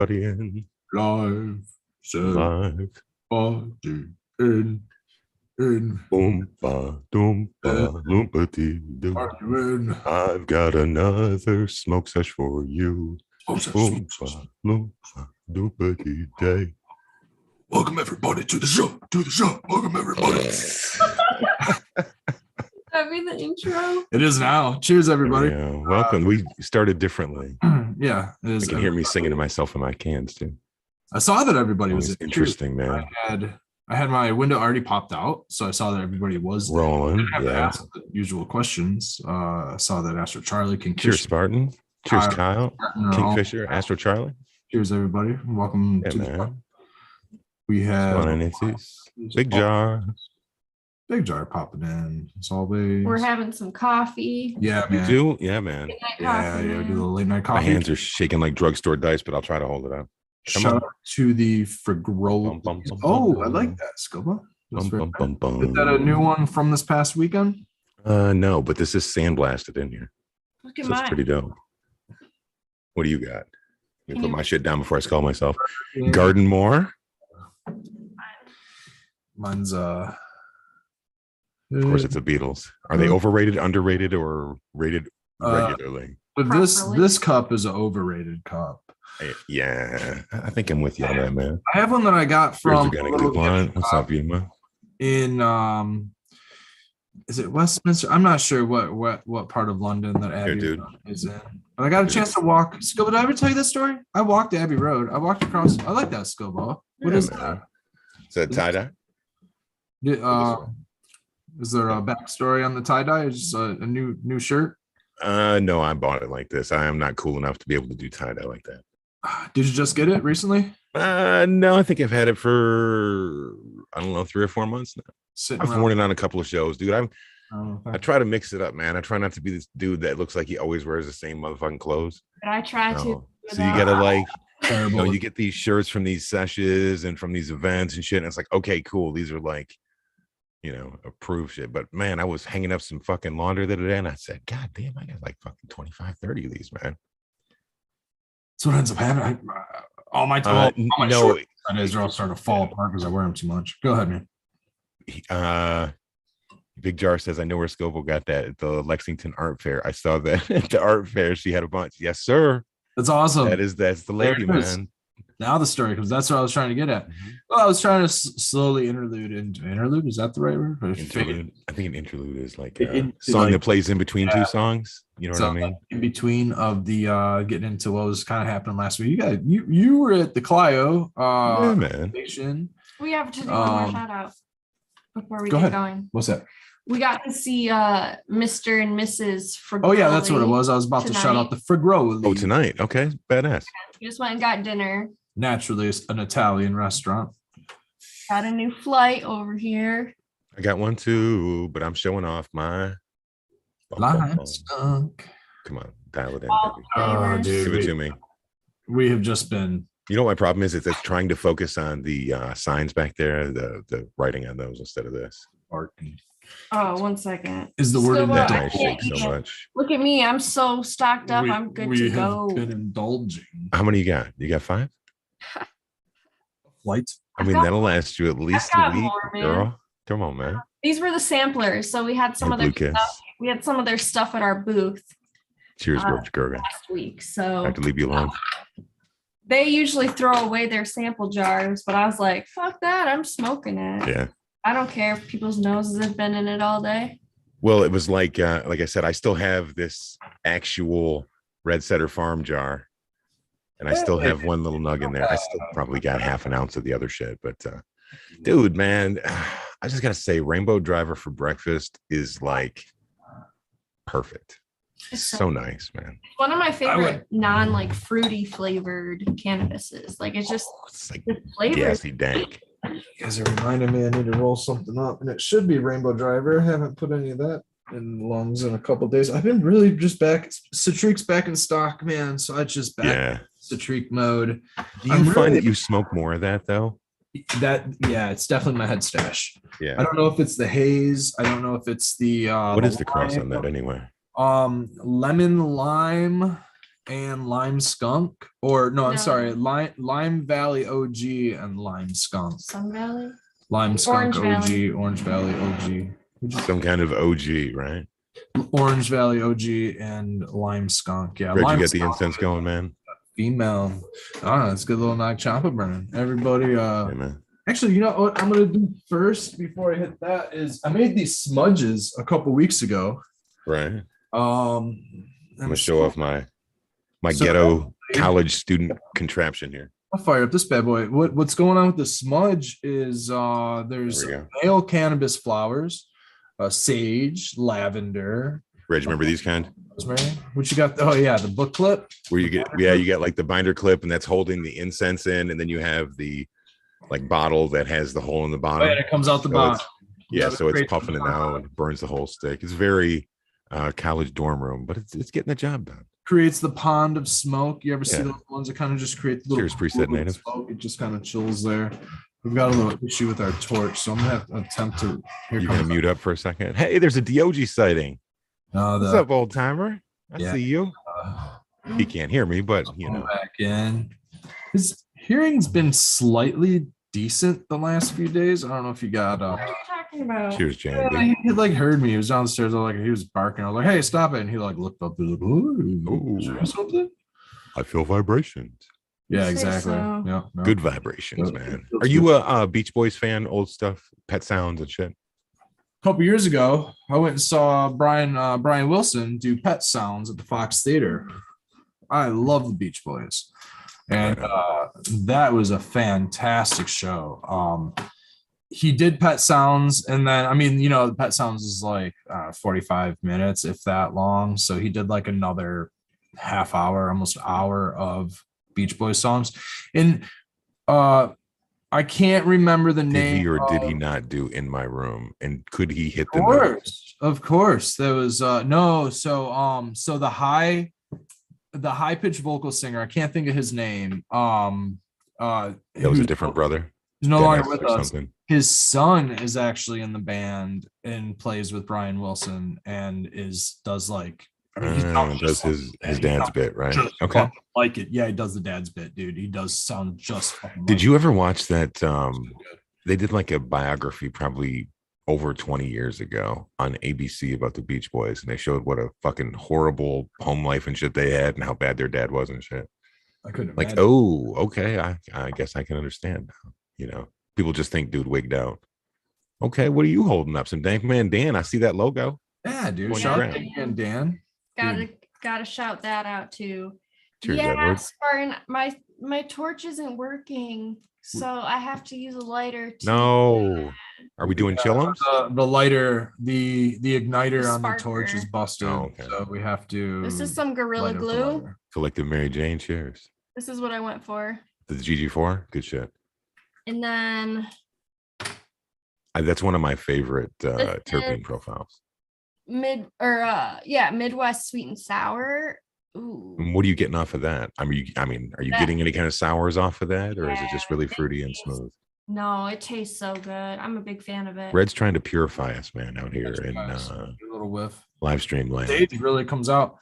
everybody in Live. live. Body in. Boomba, doomba, loompa doo. Are you in? I've got another smoke sesh for you. Boomba, loompa, doompa day. Welcome everybody to the show. Welcome everybody. That be the intro. It is now. Cheers, everybody. Yeah, welcome. We started differently. Yeah, it is. You can hear me singing to myself in my cans too. I saw that everybody was interesting, man. I had my window already popped out, so I saw that everybody was rolling. I have to ask the usual questions. I saw that Astro Charlie can. Cheers, Spartan. Cheers, Kyle. Kingfisher. Astro Charlie. Cheers, everybody. Welcome to the show. We have Big Jar. Big Jar popping in as always. We're having some coffee. Yeah, man. You do? Yeah, man. Yeah, do the late night coffee. My hands are shaking like drugstore dice, but I'll try to hold it up. Shout out to the Frigro. Oh, I like that, Skilbo. Is that a new one from this past weekend? No, but this is sandblasted in here. Look at mine. That's pretty dope. What do you got? Let me put my shit down before I skull myself. Garden Moore. Mine's Of course, it's the Beatles. Are they overrated, underrated, or rated regularly? But this cup is an overrated cup. Yeah, I think I'm with you on that, man. I have one that I got from What's up, Yuma? In is it Westminster? I'm not sure what part of London that Abbey is in. But I got a chance to walk. Skilbo, did I ever tell you this story? I walked Abbey Road. I walked across. I like that, Skilbo. What is that? Is that tie-dye? Is there a backstory on the tie-dye? Is a new shirt? No, I bought it like this. I am not cool enough to be able to do tie-dye like that. Did you just get it recently? No, I think I've had it for, I don't know, 3 or 4 months now. I've worn it on a couple of shows, dude. I try to mix it up, man. I try not to be this dude that looks like he always wears the same motherfucking clothes. But I try to. So you gotta you get these shirts from these sessions and from these events and shit. And it's like, okay, cool. These are like, approved shit. But man, I was hanging up some fucking laundry the other day and I said, God damn, I got like fucking 25, 30 of these, man. That's what ends up happening. All my shorts are all starting to fall apart because I wear them too much. Go ahead, man. Big Jar says, I know where Skilbo got that at the Lexington Art Fair. I saw that at the art fair. She had a bunch. Yes, sir. That's awesome. That's the lady, man. Now the story, because that's what I was trying to get at. Well, I was trying to slowly interlude. Is that the right word? Interlude. I think an interlude is like a song that plays in between two songs. You know what I mean? In between of the getting into what was kind of happening last week. You were at the Clio station. We have to do one more shout out before we get going. What's that? We got to see Mr. and Mrs. Frigro. Oh yeah, that's what it was. I was about to shout out the Frigro. Oh, tonight. Okay, badass. We just went and got dinner. Naturally, it's an Italian restaurant. Got a new flight over here. I got one too, but I'm showing off my line stunk. Come on, dial it in, baby. Oh, dude, give it to me. We have just been. You know what my problem is? It's trying to focus on the signs back there, the writing on those instead of this. Oh, 1 second. Is the word in that I shake so much? Look at me. I'm so stocked up. I'm good to go. We have been indulging. How many you got? You got 5? Flights. I mean, that'll last you at least a week, girl. Come on, man. These were the samplers. So we had some of their stuff. We had some of their stuff at our booth. Cheers, girl. Last week. So I have to leave you alone. They usually throw away their sample jars, but I was like, fuck that. I'm smoking it. Yeah. I don't care if people's noses have been in it all day. Well, it was like I said, I still have this actual Red Setter Farm jar, and I still have one little nug in there. I still probably got half an ounce of the other shit, but dude, man, I just gotta say, Rainbow Driver for breakfast is like perfect. It's so nice, man. One of my favorite fruity flavored cannabises. Like it's just like the flavor gassy dank. You guys are reminding me I need to roll something up, and it should be Rainbow Driver. I haven't put any of that in lungs in a couple of days. I've been really just back. Citric's back in stock, man. So I just back Citric mode. Do you find that you smoke more of that though? It's definitely my head stash. Yeah. I don't know if it's the haze. I don't know if it's the what is the cross on that anyway? Lemon lime and Lime Skunk, or no, I'm No. sorry, Lime Valley OG and Lime Skunk. Sun Valley. Lime Skunk Orange OG, Valley. Orange Valley OG. Some kind of OG, right? Orange Valley OG and Lime Skunk. Yeah, Where'd you Lime get the Skunk, incense going, man? female. It's a good little Nag Champa burning. Everybody, Hey, man. actually, you know what I'm gonna do first before I hit that is I made these smudges a couple weeks ago. Right. I'm gonna show off my So- ghetto college student contraption here. I'll fire up this bad boy. What's going on with the smudge is there's There we go. male cannabis flowers, sage, lavender, Reg, remember these kind? rosemary. What you got? Oh yeah, the book clip. Where you get like the binder clip, and that's holding the incense in, and then you have the like bottle that has the hole in the Oh, bottom. yeah, it comes out the So bottom. it's- Yeah, so it's Great. puffing it out and burns the whole stick. It's very college dorm room, but it's getting the job done. Creates the pond of smoke. You ever see Yeah. those ones that kind of just create the little Cheers, preset pool of native. smoke? It just kind of chills there. We've got a little issue with our torch, so I'm gonna have to attempt to. Here You gonna comes mute up for a second? Hey, there's a DOG sighting. What's the up, old timer? I Yeah. see you. He can't hear me, but you going know. back in. His hearing's been slightly decent the last few days. I don't know if you got What are you talking about? Cheers, yeah, Jamie. he like heard me. He was downstairs. He was barking. I was like, "Hey, stop it!" And he like looked up. He was like, "Ooh, is there something?" I feel vibrations. Yeah, Say exactly. so. Yeah, yeah. Good vibrations, Yeah. man. Are you a Beach Boys fan? Old stuff, Pet Sounds and shit. A couple years ago, I went and saw Brian Wilson do Pet Sounds at the Fox Theater. I love the Beach Boys, and that was a fantastic show. He did Pet Sounds, and then the Pet Sounds is like 45 minutes, if that long. So he did like another half hour, almost hour of Beach Boys songs, and I can't remember the Did name. he or did he not do In My Room? And could he hit the Of notes? course, of course. There was no. So the high pitched vocal singer. I can't think of his name. That was a different brother. He's no longer Dennis with or us. something. His son is actually in the band and plays with Brian Wilson and does like. He sounds Does just like his that. He dad's sounds bit, right? just Okay. fucking like it. Yeah, he does the dad's bit, dude. He does sound just. Fucking Did like you ever watch that? good. They did like a biography probably over 20 years ago on ABC about the Beach Boys, and they showed what a fucking horrible home life and shit they had and how bad their dad was and shit. I couldn't Like, imagine. oh, okay, I guess I can understand now. You know, people just think dude wigged out. Okay, what are you holding up? Some Dank Man Dan. I see that logo. Yeah, dude. Point Shout out around. to you and Dan. Gotta shout that out too. Cheers, yeah, Edward. Spartan, my torch isn't working, so I have to use a lighter. No. Are we doing chillums? The lighter, the igniter The on the torch is sparker. busted, Oh, okay. so we have to. This is some Gorilla light up the Glue. lighter. Collective Mary Jane. Cheers. This is what I went for. The GG4. Good shit. And then That's one of my favorite This terpene is- profiles. Midwest sweet and sour. Ooh. And what are you getting off of that? Are you That- getting any kind of sours off of that, or is it just Yeah, really it fruity and tastes- smooth? No, it tastes so good. I'm a big fan of it. Red's trying to purify us, man, out here in Nice. A little whiff. live stream land. Sage really comes out.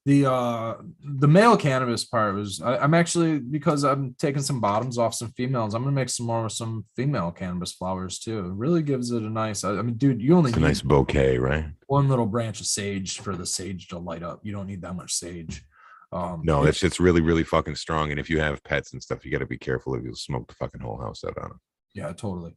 The male cannabis part was I'm actually, because I'm taking some bottoms off some females, I'm gonna make some more with some female cannabis flowers too. It really gives it a nice. I mean, dude, you only It's a need nice bouquet, right? one little branch of sage for the sage to light up. You don't need that much sage. No, that shit's really, really fucking strong. And if you have pets and stuff, you got to be careful if you'll smoke the fucking whole house out on them. Yeah, totally.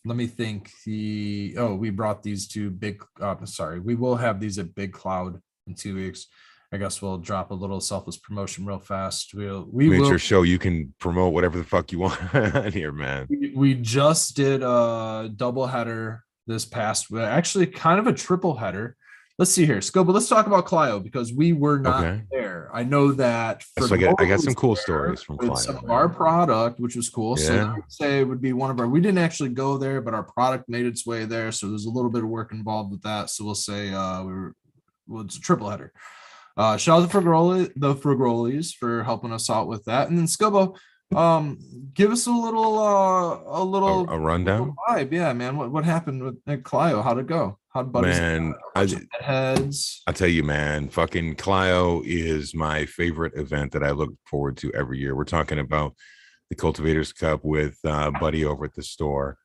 Let me think. We brought these to Big. Sorry, we will have these at Big Cloud in 2 weeks. I guess we'll drop a little selfless promotion real fast. We It's will. your show. You can promote whatever the fuck you want here, man. We just did a double header this past. Actually, kind of a triple header. Let's see here, Skilbo. Let's talk about Clio because we were not Okay. there. I know that. So I got some cool there stories from with Clio. some of man. our product, which was cool. So Yeah. I would say it would be one of our. We didn't actually go there, but our product made its way there. So there's a little bit of work involved with that. So we'll say it's a triple header. Shout out to the Frugolies for helping us out with that, and then Skilbo, give us a little A rundown. vibe. Yeah, man. What happened with at Clio? How'd it go? Hot butters. Man, Heads. I'll tell you, man, fucking Clio is my favorite event that I look forward to every year. We're talking about the Cultivators Cup with Buddy over at the store.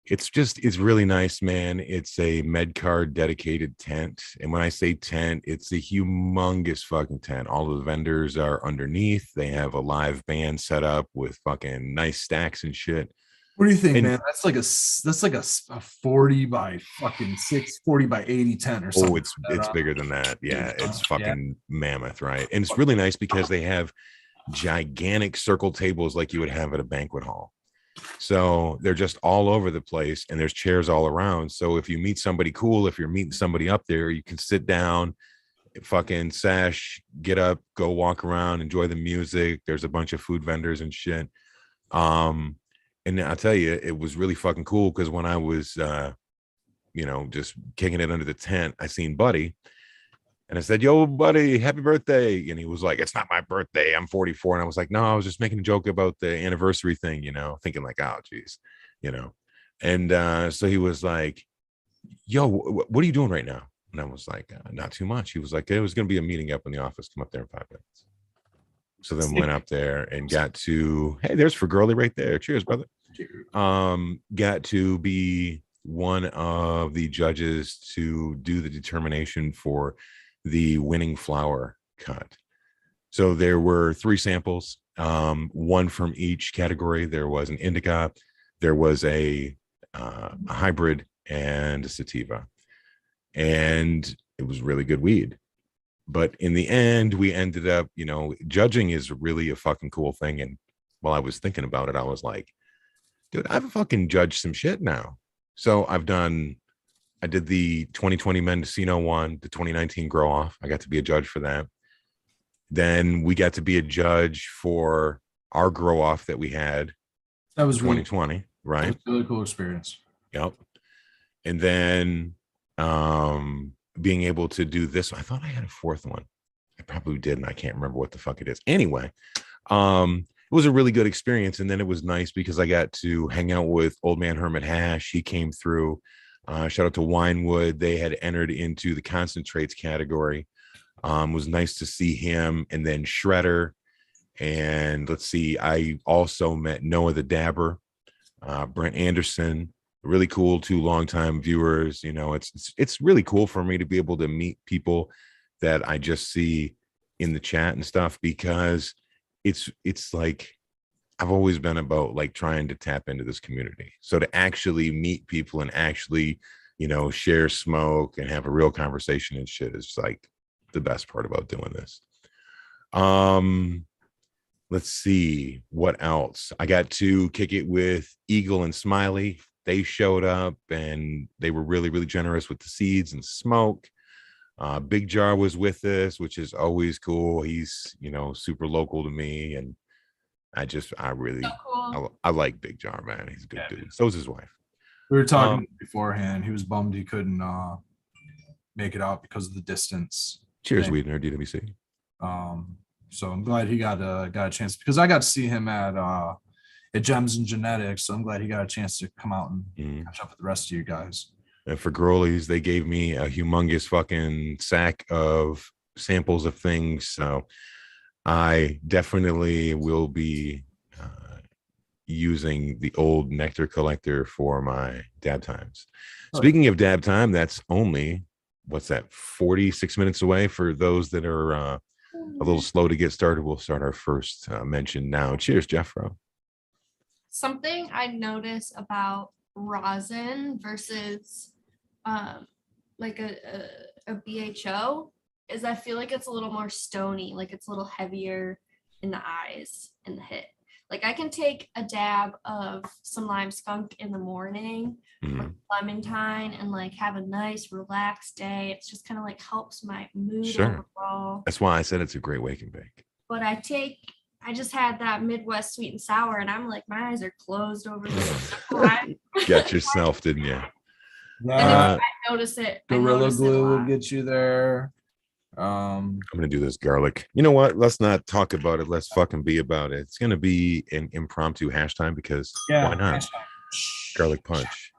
It's really nice, man. It's a med card dedicated tent. And when I say tent, it's a humongous fucking tent. All of the vendors are underneath. They have a live band set up with fucking nice stacks and shit. What do you think, man? That's like a 40 by fucking 40 by 80 tent or something. Oh, it's bigger than that. Yeah, it's fucking mammoth, right? And it's really nice because they have gigantic circle tables like you would have at a banquet hall. So they're just all over the place, and there's chairs all around. So if you meet somebody cool, if you're meeting somebody up there, you can sit down, fucking sesh, get up, go walk around, enjoy the music. There's a bunch of food vendors and shit. And I'll tell you, it was really fucking cool because when I was, just kicking it under the tent, I seen Buddy. And I said, yo, Buddy, happy birthday. And he was like, it's not my birthday. I'm 44. And I was like, no, I was just making a joke about the anniversary thing, thinking like, oh, geez, And so he was like, yo, what are you doing right now? And I was like, not too much. He was like, it was going to be a meeting up in the office. Come up there in 5 minutes. So then went up there and got to, hey, there's for Girly right there. Cheers, brother. Got to be one of the judges to do the determination for the winning flower cut. So there were 3 samples, one from each category. There was an indica, there was a hybrid, and a sativa. And it was really good weed. But in the end, we ended up, judging is really a fucking cool thing. And while I was thinking about it, I was like, dude, I've fucking judged some shit now. So I did the 2020 Mendocino one, the 2019 Grow Off. I got to be a judge for that. Then we got to be a judge for our Grow Off that we had. That was 2020, really, right? That was a really cool experience. Yep. And then being able to do this, I thought I had a 4th one. I probably did, and I can't remember what the fuck it is. Anyway, it was a really good experience. And then it was nice because I got to hang out with Old Man Hermit Hash. He came through. Shout out to Winewood. They had entered into the concentrates category. Was nice to see him. And then Shredder. And let's see, I also met Noah the Dabber, Brent Anderson. Really cool, 2 longtime viewers. It's really cool for me to be able to meet people that I just see in the chat and stuff, because it's like I've always been about like trying to tap into this community. So to actually meet people and actually, share smoke and have a real conversation and shit is like the best part about doing this. Let's see what else. I got to kick it with Eagle and Smiley. They showed up and they were really, really generous with the seeds and smoke. Big Jar was with us, which is always cool. He's, super local to me. And I really, so cool. I like Big Jar, man. He's a good dude. So is his wife. We were talking beforehand. He was bummed he couldn't make it out because of the distance. Cheers, Wiedner, DWC. So I'm glad he got a chance, because I got to see him at Gems and Genetics. So I'm glad he got a chance to come out and catch up with the rest of you guys. And for girlies, they gave me a humongous fucking sack of samples of things. So I definitely will be using the old nectar collector for my dab times. Speaking of dab time, that's only, 46 minutes away for those that are a little slow to get started. We'll start our first mention now. Cheers, Jeffro. Something I notice about rosin versus like a BHO is I feel like it's a little more stony, like it's a little heavier in the eyes and the hit. Like I can take a dab of some lime skunk in the morning or clementine and like have a nice relaxed day. It's just kind of like helps my mood overall. That's why I said it's a great wake and bake. But I just had that Midwest sweet and sour and I'm like, my eyes are closed over there. Got yourself, didn't you? I notice it. Gorilla Glue will get you there. I'm gonna do this garlic. You know what? Let's not talk about it. Let's fucking be about it. It's gonna be an impromptu hash time because why not? Garlic punch.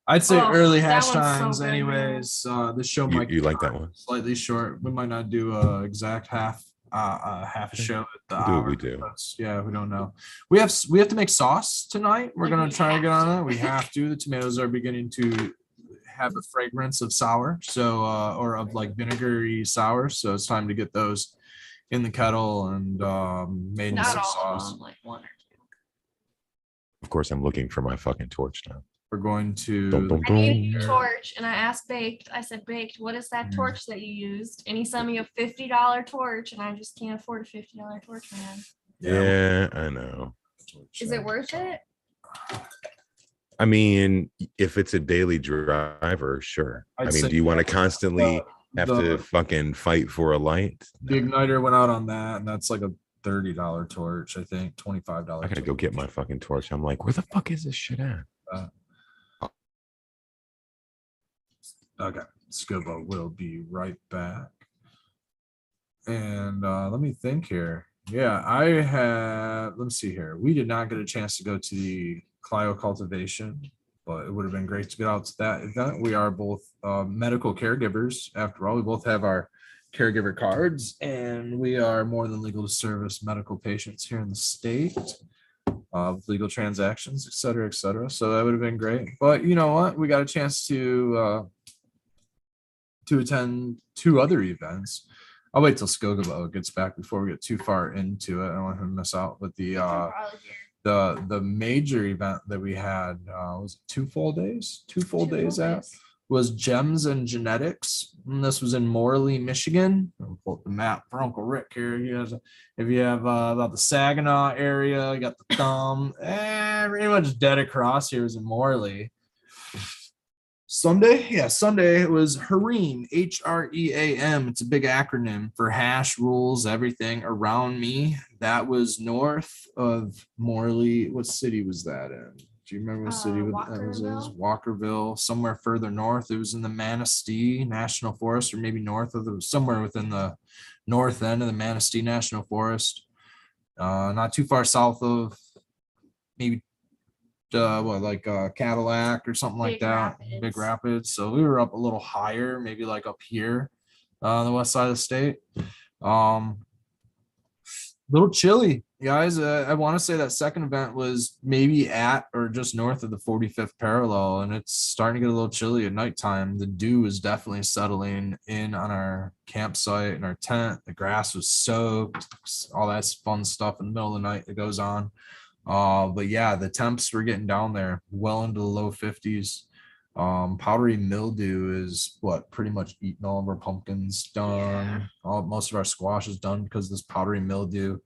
I'd say Oh, early that hash one's so times. good, Anyways, this show might You be like that one? slightly short. We might not do a exact half a show at the We'll do what hour. we do. Yeah, we don't know. We have to make sauce tonight. We're Like, gonna we try to get have on to. it. We have to. The tomatoes are beginning to have a fragrance of sour, so or of like vinegary sour. So it's time to get those in the kettle and made into Not some all sauce. of them, like one or two. Of course, I'm looking for my fucking torch now. We're going Dun, to dun, I need a dun. new torch, and I asked Baked. I said, Baked, what is that torch that you used? And he sent me a $50 torch, and I just can't afford a $50 torch, man. Yeah, I know. Is it worth it? I mean, if it's a daily driver, sure. I'd I mean, say do you want to constantly have the- to fucking fight for a light? The No. igniter went out on that, and that's like a $30 torch, I think, $25. I gotta go get my fucking torch. I'm like, where the fuck is this shit at? Okay, Skilbo will be right back. And let me think here. Yeah, let me see here. We did not get a chance to go to the Clio cultivation, but it would have been great to get out to that event. We are both medical caregivers. After all, we both have our caregiver cards, and we are more than legal to service medical patients here in the state. Legal transactions, et cetera, et cetera. So that would have been great. But you know what? We got a chance to attend 2 other events. I'll wait till Skilbo gets back before we get too far into it. I don't want him to miss out. But the major event that we had was 2 full days. 2 full days at was Gems and Genetics. And this was in Morley, Michigan. I'll pull up the map for Uncle Rick here. If you have about the Saginaw area, you got the thumb, pretty much dead across here is in Morley. Sunday it was HREAM, HREAM. It's a big acronym for hash rules everything around me. That was north of Morley. What city was that in? Do you remember what city that was? Walkerville, somewhere further north. It was in the Manistee National Forest, or maybe north of somewhere within the north end of the Manistee National Forest. Not too far south of maybe Cadillac or something like that. Big Rapids. So we were up a little higher, maybe like up here on the west side of the state. Little chilly, guys. I want to say that second event was maybe at or just north of the 45th parallel, and it's starting to get a little chilly at nighttime. The dew is definitely settling in on our campsite and our tent. The grass was soaked, all that fun stuff in the middle of the night that goes on. But yeah, the temps were getting down there well into the low 50s. Powdery mildew is what pretty much eating all of our pumpkins done. Most of our squash is done because of this powdery mildew.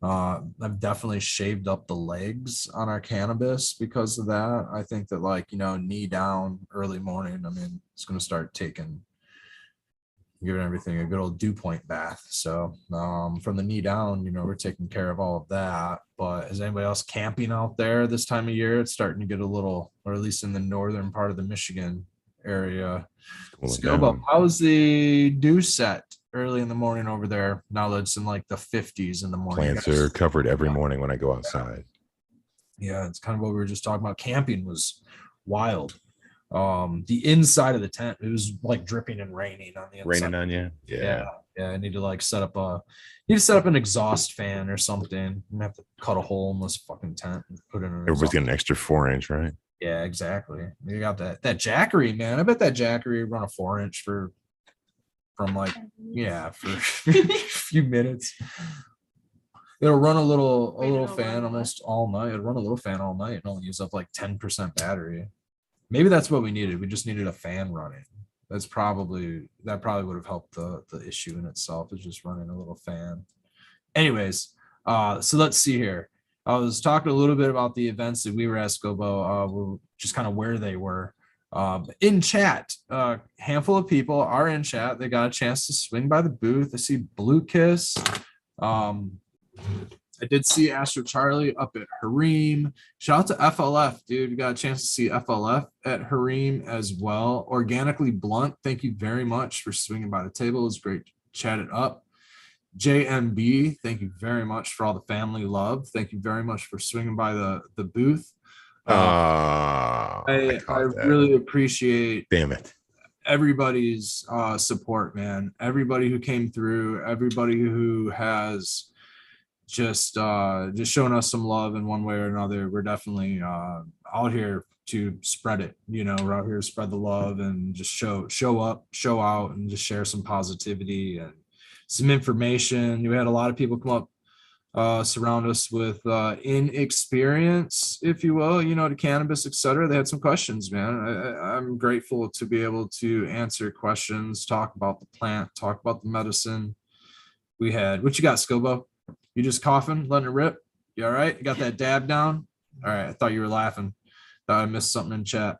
I've definitely shaved up the legs on our cannabis because of that. I think that knee down early morning, I mean, it's going to start giving everything a good old dew point bath. So from the knee down, we're taking care of all of that. But is anybody else camping out there this time of year? It's starting to get a little, or at least in the northern part of the Michigan area. Skilbo, how's the dew set early in the morning over there? Now that it's in like the 50s in the morning. Plants are covered every morning when I go outside. Yeah, it's kind of what we were just talking about. Camping was wild. The inside of the tent, it was like dripping and raining on the inside. Raining on you? Yeah. I need to set up an exhaust fan or something. And have to cut a hole in this fucking tent and put in an Everybody's getting an extra 4-inch, right? Yeah, exactly. You got that Jackery, man. I bet that Jackery run a 4-inch for a few minutes. It'll run a little fan almost all night. It'll run a little fan all night and only use up like 10% battery. Maybe that's what we needed. We just needed a fan running. That probably would have helped the issue in itself, is just running a little fan. Anyways, so let's see here. I was talking a little bit about the events that we were at Skilbo, just kind of where they were. In chat, a handful of people are in chat. They got a chance to swing by the booth. I see Blue Kiss. I did see Astro Charlie up at HREAM. Shout out to FLF, dude. You got a chance to see FLF at HREAM as well. Organically Blunt, thank you very much for swinging by the table. It was great to chat it up. JMB, thank you very much for all the family love. Thank you very much for swinging by the booth. I caught that. really appreciate Damn it. everybody's support, man. Everybody who came through, everybody who has just showing us some love in one way or another. We're definitely out here to spread it. We're out here to spread the love and just show up, show out, and just share some positivity and some information. We had a lot of people come up, surround us with inexperience, if you will, to cannabis, etc. They had some questions, man. I'm grateful to be able to answer questions, talk about the plant, talk about the medicine. We had, what you got, Skilbo? You just coughing, letting it rip? You all right? You got that dab down? All right. I thought you were laughing. Thought I missed something in chat.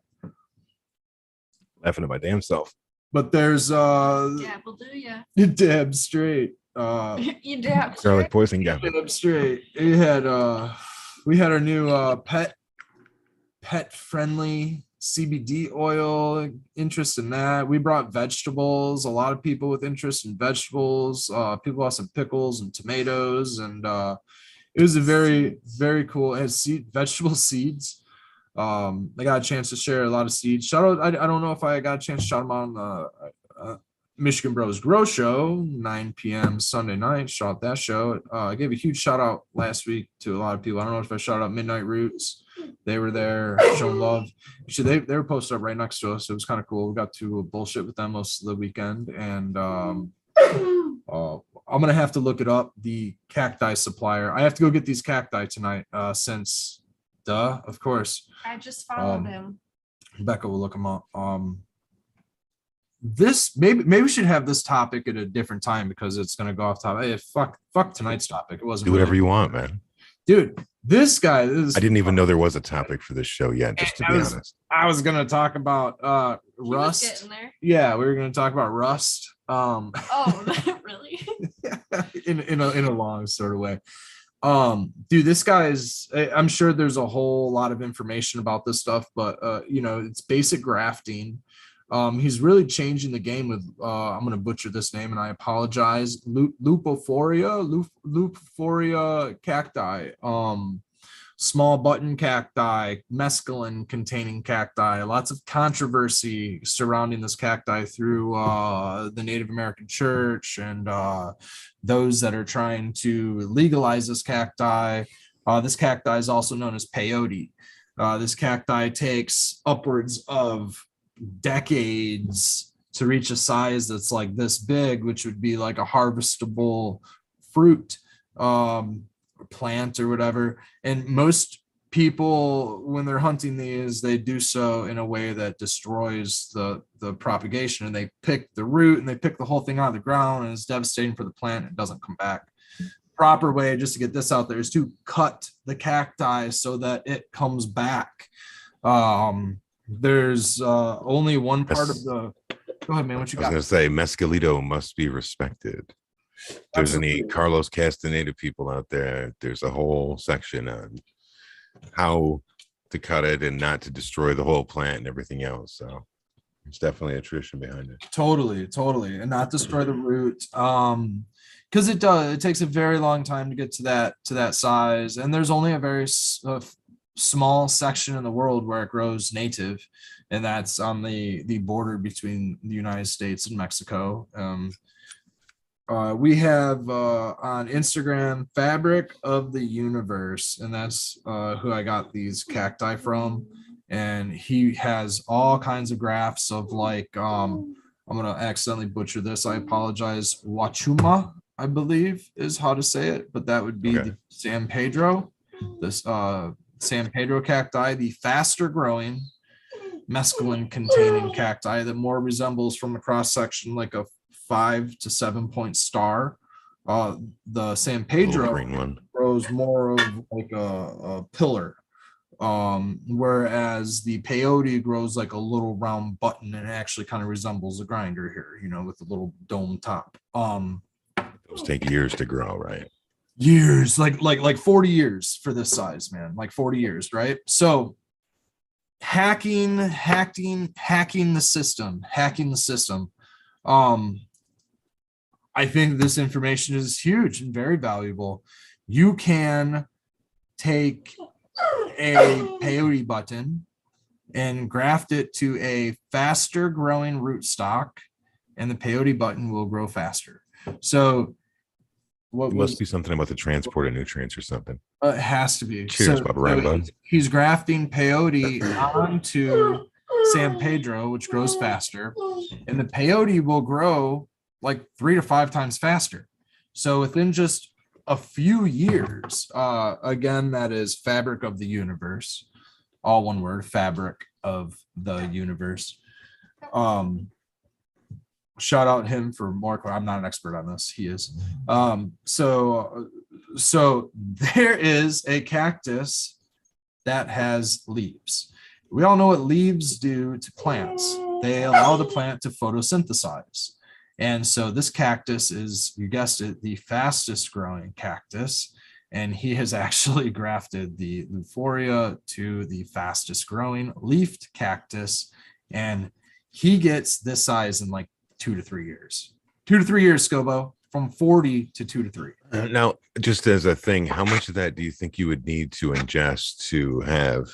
Laughing at my damn self. But there's Dab will do ya. you dab straight. You dab Garlic straight. poison got me. Dab straight. We had our new pet friendly CBD oil, interest in that. We brought vegetables, a lot of people with interest in vegetables. People have some pickles and tomatoes, and it was a very, very cool. It has vegetable seeds. I got a chance to share a lot of seeds. Shout out, I don't know if I got a chance to shout them on the Michigan Bros Grow Show, 9 p.m. Sunday night. Shout out that show. I gave a huge shout out last week to a lot of people. I don't know if I shout out Midnight Roots. They were there showing love. Actually, they were posted up right next to us. So it was kind of cool. We got to bullshit with them most of the weekend. And I'm going to have to look it up, the cacti supplier. I have to go get these cacti tonight since, of course. I just followed him. Becca will look them up. This maybe we should have this topic at a different time because it's going to go off topic. Hey, fuck tonight's topic. It wasn't. Do whatever you want, man. Dude, this guy is. I didn't even know there was a topic for this show yet, just to be honest. I was going to talk about Rust. Yeah, we were going to talk about Rust. Oh, really? in a long sort of way. Dude, this guy's, I'm sure there's a whole lot of information about this stuff, but it's basic grafting. He's really changing the game with I'm going to butcher this name and I apologize. Lupophoria cacti, small button cacti, mescaline containing cacti. Lots of controversy surrounding this cacti through the Native American Church and those that are trying to legalize this cacti. This cacti is also known as peyote. This cacti takes upwards of decades to reach a size that's like this big, which would be like a harvestable fruit plant or whatever. And most people, when they're hunting these, they do so in a way that destroys the propagation, and they pick the root and they pick the whole thing out of the ground, and it's devastating for the plant. It doesn't come back. Proper way, just to get this out there, is to cut the cacti so that it comes back. There's only one part of the. Go ahead, man. What you got? I was going to say, Mescalito must be respected. If there's any Carlos Castaneda people out there, there's a whole section on how to cut it and not to destroy the whole plant and everything else. So it's definitely a tradition behind it. Totally. And not destroy the root. Because it takes a very long time to get to that size. And there's only a very small section in the world where it grows native, and that's on the border between the United States and Mexico. We have on Instagram Fabric of the Universe, and that's who I got these cacti from. And he has all kinds of graphs of like I'm gonna accidentally butcher this, I apologize. Wachuma, I believe is how to say it, but that would be the San Pedro, this San Pedro cacti, the faster growing mescaline containing cacti that more resembles from the cross section like a 5 to 7 point star. The San Pedro grows more of like a pillar, whereas the peyote grows like a little round button and actually kind of resembles a grinder here, with a little dome top. Those take years to grow, right? Years, like 40 years for this size, man, like 40 years, right? So hacking the system. I think this information is huge and very valuable. You can take a peyote button and graft it to a faster growing rootstock, and the peyote button will grow faster. So it must be something about the transport of nutrients or something. It has to be. Cheers, Bubba Rambo. He's grafting peyote onto San Pedro, which grows faster, and the peyote will grow like 3 to 5 times faster. So within just a few years, again, that is fabric of the universe, all one word, fabric of the universe. Shout out him for more. I'm not an expert on this. He is. So there is a cactus that has leaves. We all know what leaves do to plants. They allow the plant to photosynthesize. And so this cactus is, you guessed it, the fastest growing cactus. And he has actually grafted the Euphoria to the fastest growing leafed cactus. And he gets this size in like 2 to 3 years. 2 to 3 years, Skilbo, from 40 to 2 to 3. Now, just as a thing, how much of that do you think you would need to ingest to have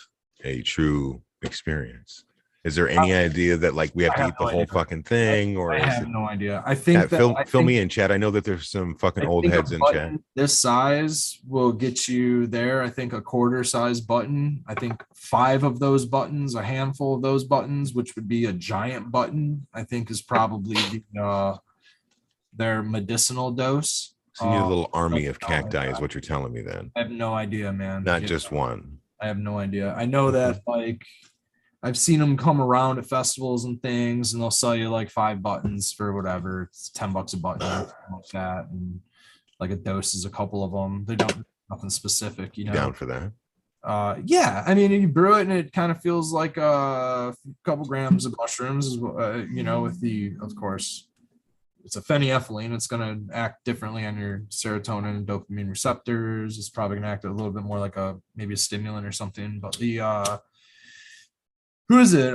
a true experience? Is there any idea that like we have to eat the whole fucking thing, or I have no idea. I think fill me in, chat. I know that there's some fucking old heads in chat. This size will get you there. I think a quarter size button. I think 5 of those buttons, a handful of those buttons, which would be a giant button, I think is probably their medicinal dose. So you need a little army of cacti, is what you're telling me then. I have no idea, man. Not just one. I have no idea. I know that like I've seen them come around at festivals and things, and they'll sell you like 5 buttons for whatever. It's $10 a button, like that, and like a dose is a couple of them. They don't nothing specific, you know. Down for that? Yeah. I mean, you brew it, and it kind of feels like a couple grams of mushrooms, you know, with the, of course, it's a phenyethylline. It's going to act differently on your serotonin and dopamine receptors. It's probably going to act a little bit more like maybe a stimulant or something. But who is it?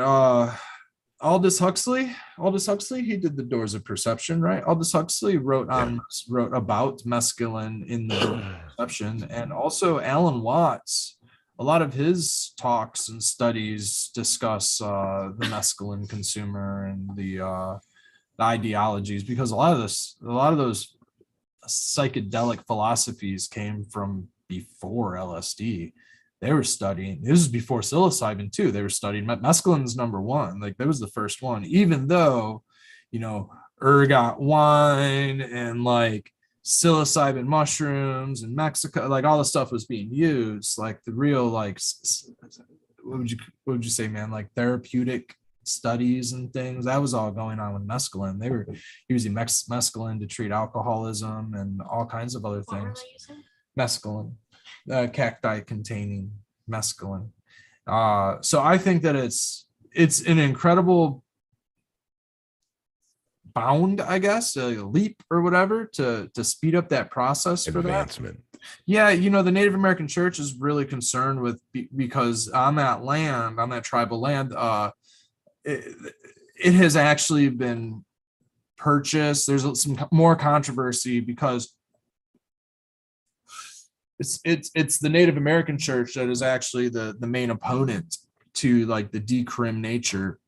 Aldous Huxley. Aldous Huxley. He did the Doors of Perception, right? Aldous Huxley wrote about mescaline in the Doors of Perception, and also Alan Watts. A lot of his talks and studies discuss the mescaline consumer and the ideologies, because a lot of those psychedelic philosophies came from before LSD. They were studying, this is before psilocybin too. They were studying mescaline's number one. Like that was the first one, even though, you know, ergot wine and like psilocybin mushrooms in Mexico, like all the stuff was being used. Like the real, like, what would you say, man? Like therapeutic studies and things, that was all going on with mescaline. They were using mescaline to treat alcoholism and all kinds of other things. Mescaline, cacti containing mescaline. So I think that it's an incredible bound, I guess, a leap or whatever to speed up that process for advancement. Yeah, you know, the Native American Church is really concerned with, because on that land, on that tribal land, it has actually been purchased. There's some more controversy because it's the Native American Church that is actually the main opponent to like the decrim nature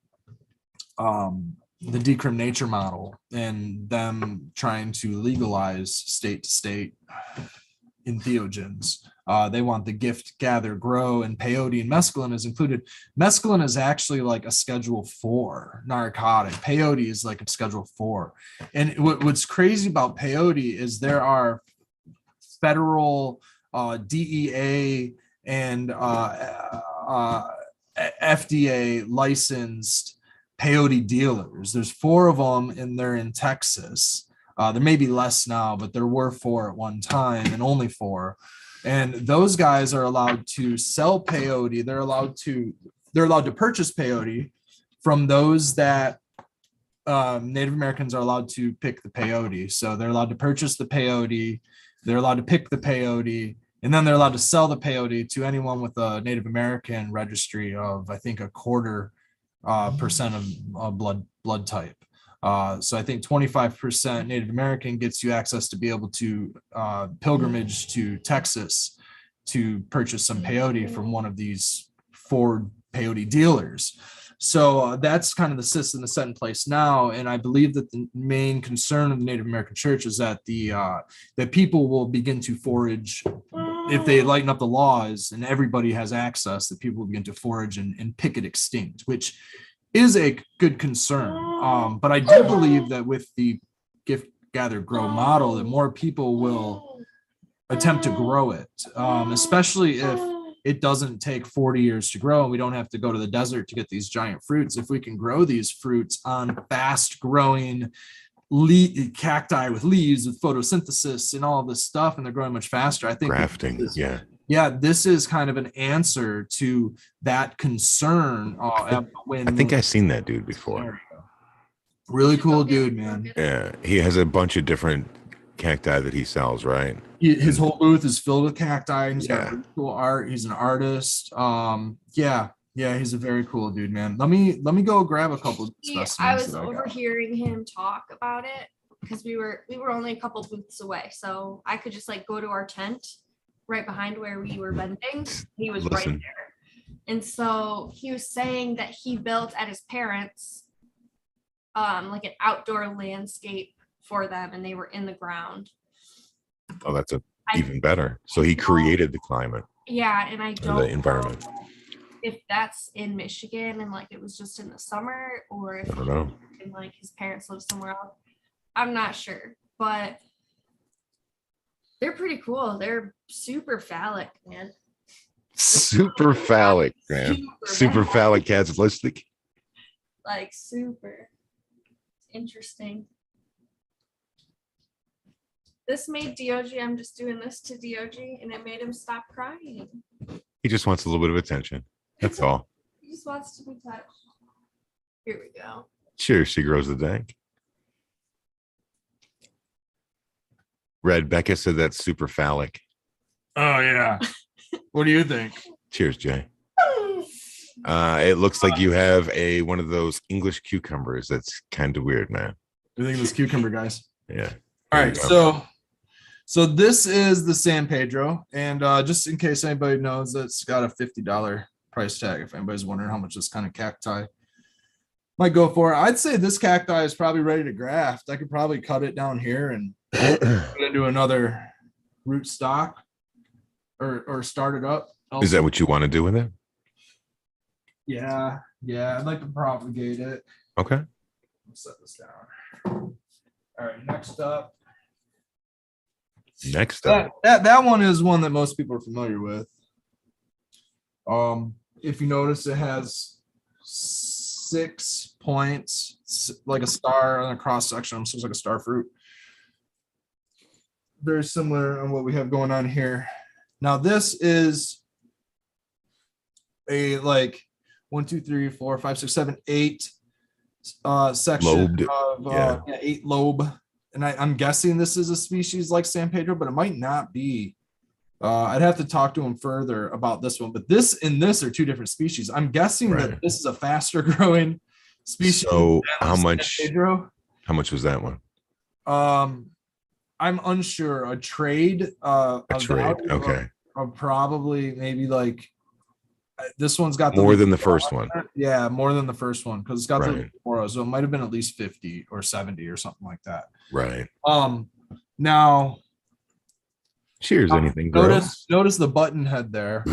model, and them trying to legalize state to state entheogens. They want the gift, gather, grow, and peyote and mescaline is included. Mescaline is actually like a Schedule 4 narcotic. Peyote is like a Schedule 4. And what's crazy about peyote is there are federal DEA and FDA licensed peyote dealers. There's 4 of them, and they're in Texas. There may be less now, but there were 4 at one time, and only 4. And those guys are allowed to sell peyote. They're allowed to purchase peyote from those that Native Americans are allowed to pick the peyote. So they're allowed to purchase the peyote. They're allowed to pick the peyote, and then they're allowed to sell the peyote to anyone with a Native American registry of, I think, 0.25% of blood type. So I think 25% Native American gets you access to be able to pilgrimage to Texas to purchase some peyote from one of these Ford peyote dealers. So that's kind of the system that's set in place now. And I believe that the main concern of the Native American Church is that that people will begin to forage if they lighten up the laws and everybody has access, that people will begin to forage and pick it extinct, which is a good concern. But I do believe that with the gift, gather, grow model, that more people will attempt to grow it, especially if it doesn't take 40 years to grow and we don't have to go to the desert to get these giant fruits. If we can grow these fruits on fast growing cacti with leaves, with photosynthesis and all of this stuff, and they're growing much faster, I think Grafting, this is kind of an answer to that concern. When I think I've seen that dude before. Really cool dude, man. Yeah, he has a bunch of different cacti that he sells, right? His whole booth is filled with cacti. He's got really cool art. He's an artist. He's a very cool dude, man. Let me go grab a couple of specimens. I was overhearing him talk about it because we were only a couple booths away, so I could just like go to our tent right behind where we were vending. He was right there, and so he was saying that he built at his parents' like an outdoor landscape for them, and they were in the ground. Oh, that's even better. So he created the climate. Yeah, and I don't know the environment. If that's in Michigan and like it was just in the summer, or if I don't know. And like his parents live somewhere else. I'm not sure, but they're pretty cool. They're super phallic, man. Super phallic, man. Super phallic capitalistic. Like super interesting. This made DOG, I'm just doing this to DOG, and it made him stop crying. He just wants a little bit of attention. That's all. He just wants to be touched. Here we go. Cheers, she grows the dank. Red, Becca said that's super phallic. Oh, yeah. What do you think? Cheers, Jay. It looks like you have one of those English cucumbers. That's kind of weird, man. I think this cucumber, guys. Yeah. All right, so this is the San Pedro, and just in case anybody knows, it's got a $50 price tag. If anybody's wondering how much this kind of cacti might go for, I'd say this cacti is probably ready to graft. I could probably cut it down here and put it into another root stock, or start it up. Also. Is that what you want to do with it? Yeah, I'd like to propagate it. Okay. Let's set this down. All right, next up. That one is one that most people are familiar with. If you notice, it has 6 points, like a star on a cross section. So it's like a star fruit. Very similar on what we have going on here. Now this is a like 1, 2, 3, 4, 5, 6, 7, 8 section lobed. Of 8 lobe. And I'm guessing this is a species like San Pedro, but it might not be. I'd have to talk to him further about this one. But this and this are two different species. I'm guessing that this is a faster growing species. So how much was that one? I'm unsure. A trade. Okay. Of probably maybe like this one's got more than the first one. Yeah, more than the first one because it's got the Flora, so it might have been at least 50 or 70 or something like that. Right. Now. Cheers. Anything? Notice the button head there.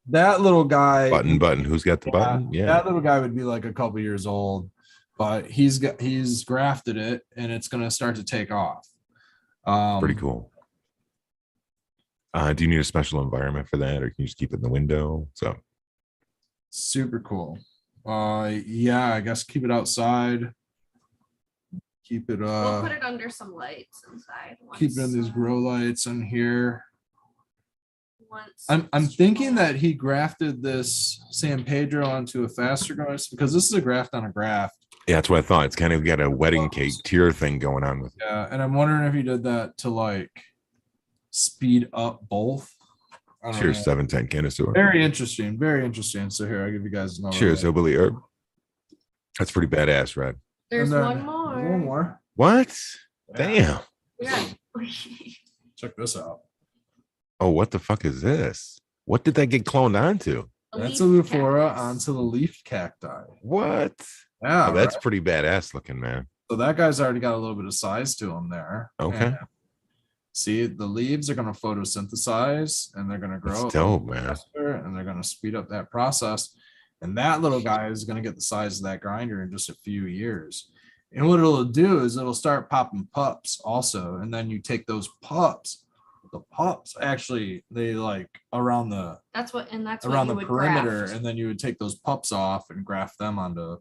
That little guy. Button. Who's got the button? Yeah. That little guy would be like a couple years old, but he's grafted it and it's gonna start to take off. Pretty cool. Do you need a special environment for that, or can you just keep it in the window? So super cool. Yeah, I guess keep it outside. Keep it we'll put it under some lights inside. Keep it in these grow lights in here. I'm thinking that he grafted this San Pedro onto a faster growing because this is a graft on a graft. Yeah, that's what I thought. It's kind of got a wedding cake tier thing going on with it. Yeah, and I'm wondering if he did that to like speed up both. Cheers, 710 canister. Very interesting. So here, I'll give you guys another. Cheers, hillbilly herb. That's pretty badass, Red. There's one more. What? Yeah. Damn. Yeah. Check this out. Oh, what the fuck is this? What did that get cloned onto? That's a leaf Lufora cactus. onto the leaf cacti. What? Yeah, Oh, that's right? pretty badass looking, man. So that guy's already got a little bit of size to him there. Okay. And see, the leaves are going to photosynthesize and they're going to grow That's dope, man. faster, and they're going to speed up that process. And that little guy is going to get the size of that grinder in just a few years. And what it'll do is it'll start popping pups also. And then you take those pups, the pups actually, they like around the That's what around the you would perimeter, graft. and then you would take those pups off and graft them onto,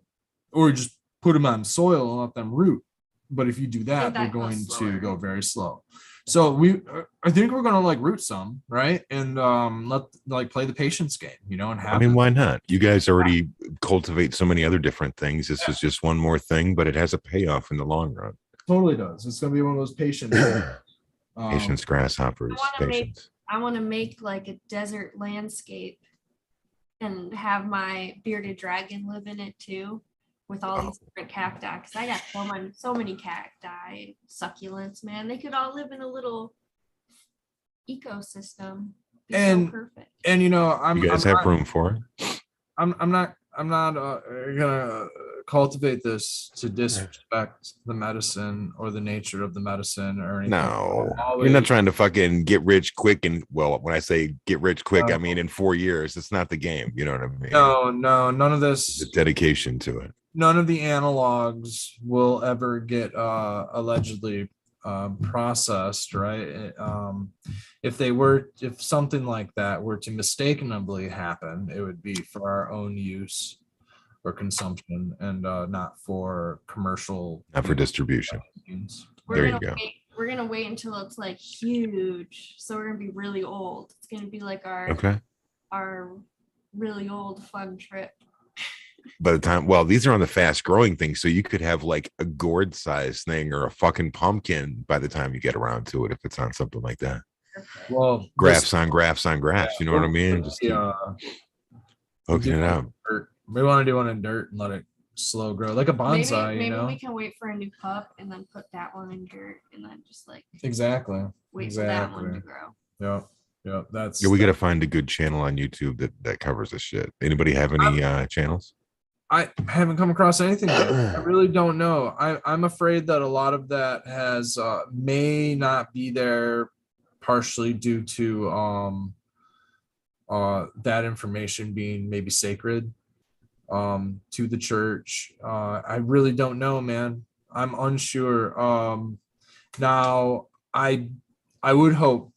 or just put them on soil and let them root. But if you do that, they're that goes going slower. to go very slow. So I think we're gonna like root some, right? And let like play the patience game, you know, and have. I mean, why not? You guys already cultivate so many other different things. This is just one more thing, but it has a payoff in the long run. Totally does. It's gonna be one of those patience. Patience, grasshoppers, patience. I want to make like a desert landscape and have my bearded dragon live in it too, with all these different cacti. Because I got so many cacti, succulents, man. They could all live in a little ecosystem. Be so perfect. And you know, You guys have room for it. I'm not gonna cultivate this to disrespect the medicine or the nature of the medicine or anything. No, you're not trying to fucking get rich quick. And well, when I say get rich quick, I mean in 4 years. It's not the game. You know what I mean? No, none of this. The dedication to it. None of the analogs will ever get allegedly processed, right? If something like that were to mistakenly happen, it would be for our own use or consumption, and not for commercial, not for distribution. There you go. We're gonna wait until it's like huge, so we're gonna be really old. It's gonna be like our really old fun trip. By the time, well, these are on the fast growing thing, so you could have like a gourd size thing or a fucking pumpkin by the time you get around to it, if it's on something like that. Well, grafts on grafts on grafts, you know what I mean? Just keep hooking it out. We want to do one in dirt and let it slow grow like a bonsai. Maybe you know, we can wait for a new cup and then put that one in dirt and then just like wait for that one to grow. Yeah, that's we gotta find a good channel on YouTube that covers this shit. Anybody have any channels? I haven't come across anything yet. I really don't know. I'm afraid that a lot of that has may not be there, partially due to that information being maybe sacred to the church. I really don't know, man. I'm unsure. Now I would hope.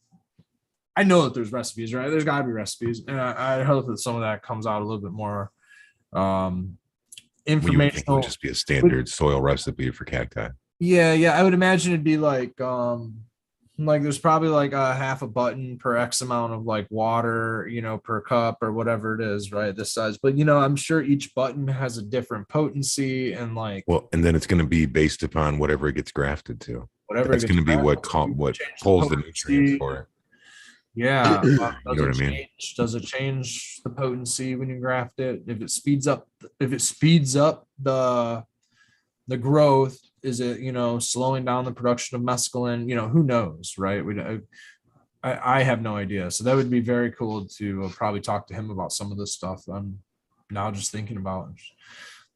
I know that there's recipes, right? There's got to be recipes, and I hope that some of that comes out a little bit more informational. It would just be a standard soil recipe for cacti. Yeah. I would imagine it'd be like there's probably like a half a button per X amount of like water, you know, per cup or whatever it is, right? This size. But you know, I'm sure each button has a different potency and like. Well, and then it's going to be based upon whatever it gets grafted to. Whatever that's going to be what pulls the nutrients for it. Yeah, you know what I mean? Does it change the potency when you graft it? If it speeds up the growth, is it, you know, slowing down the production of mescaline? You know, who knows, right? I have no idea. So that would be very cool to probably talk to him about some of this stuff. I'm now just thinking about.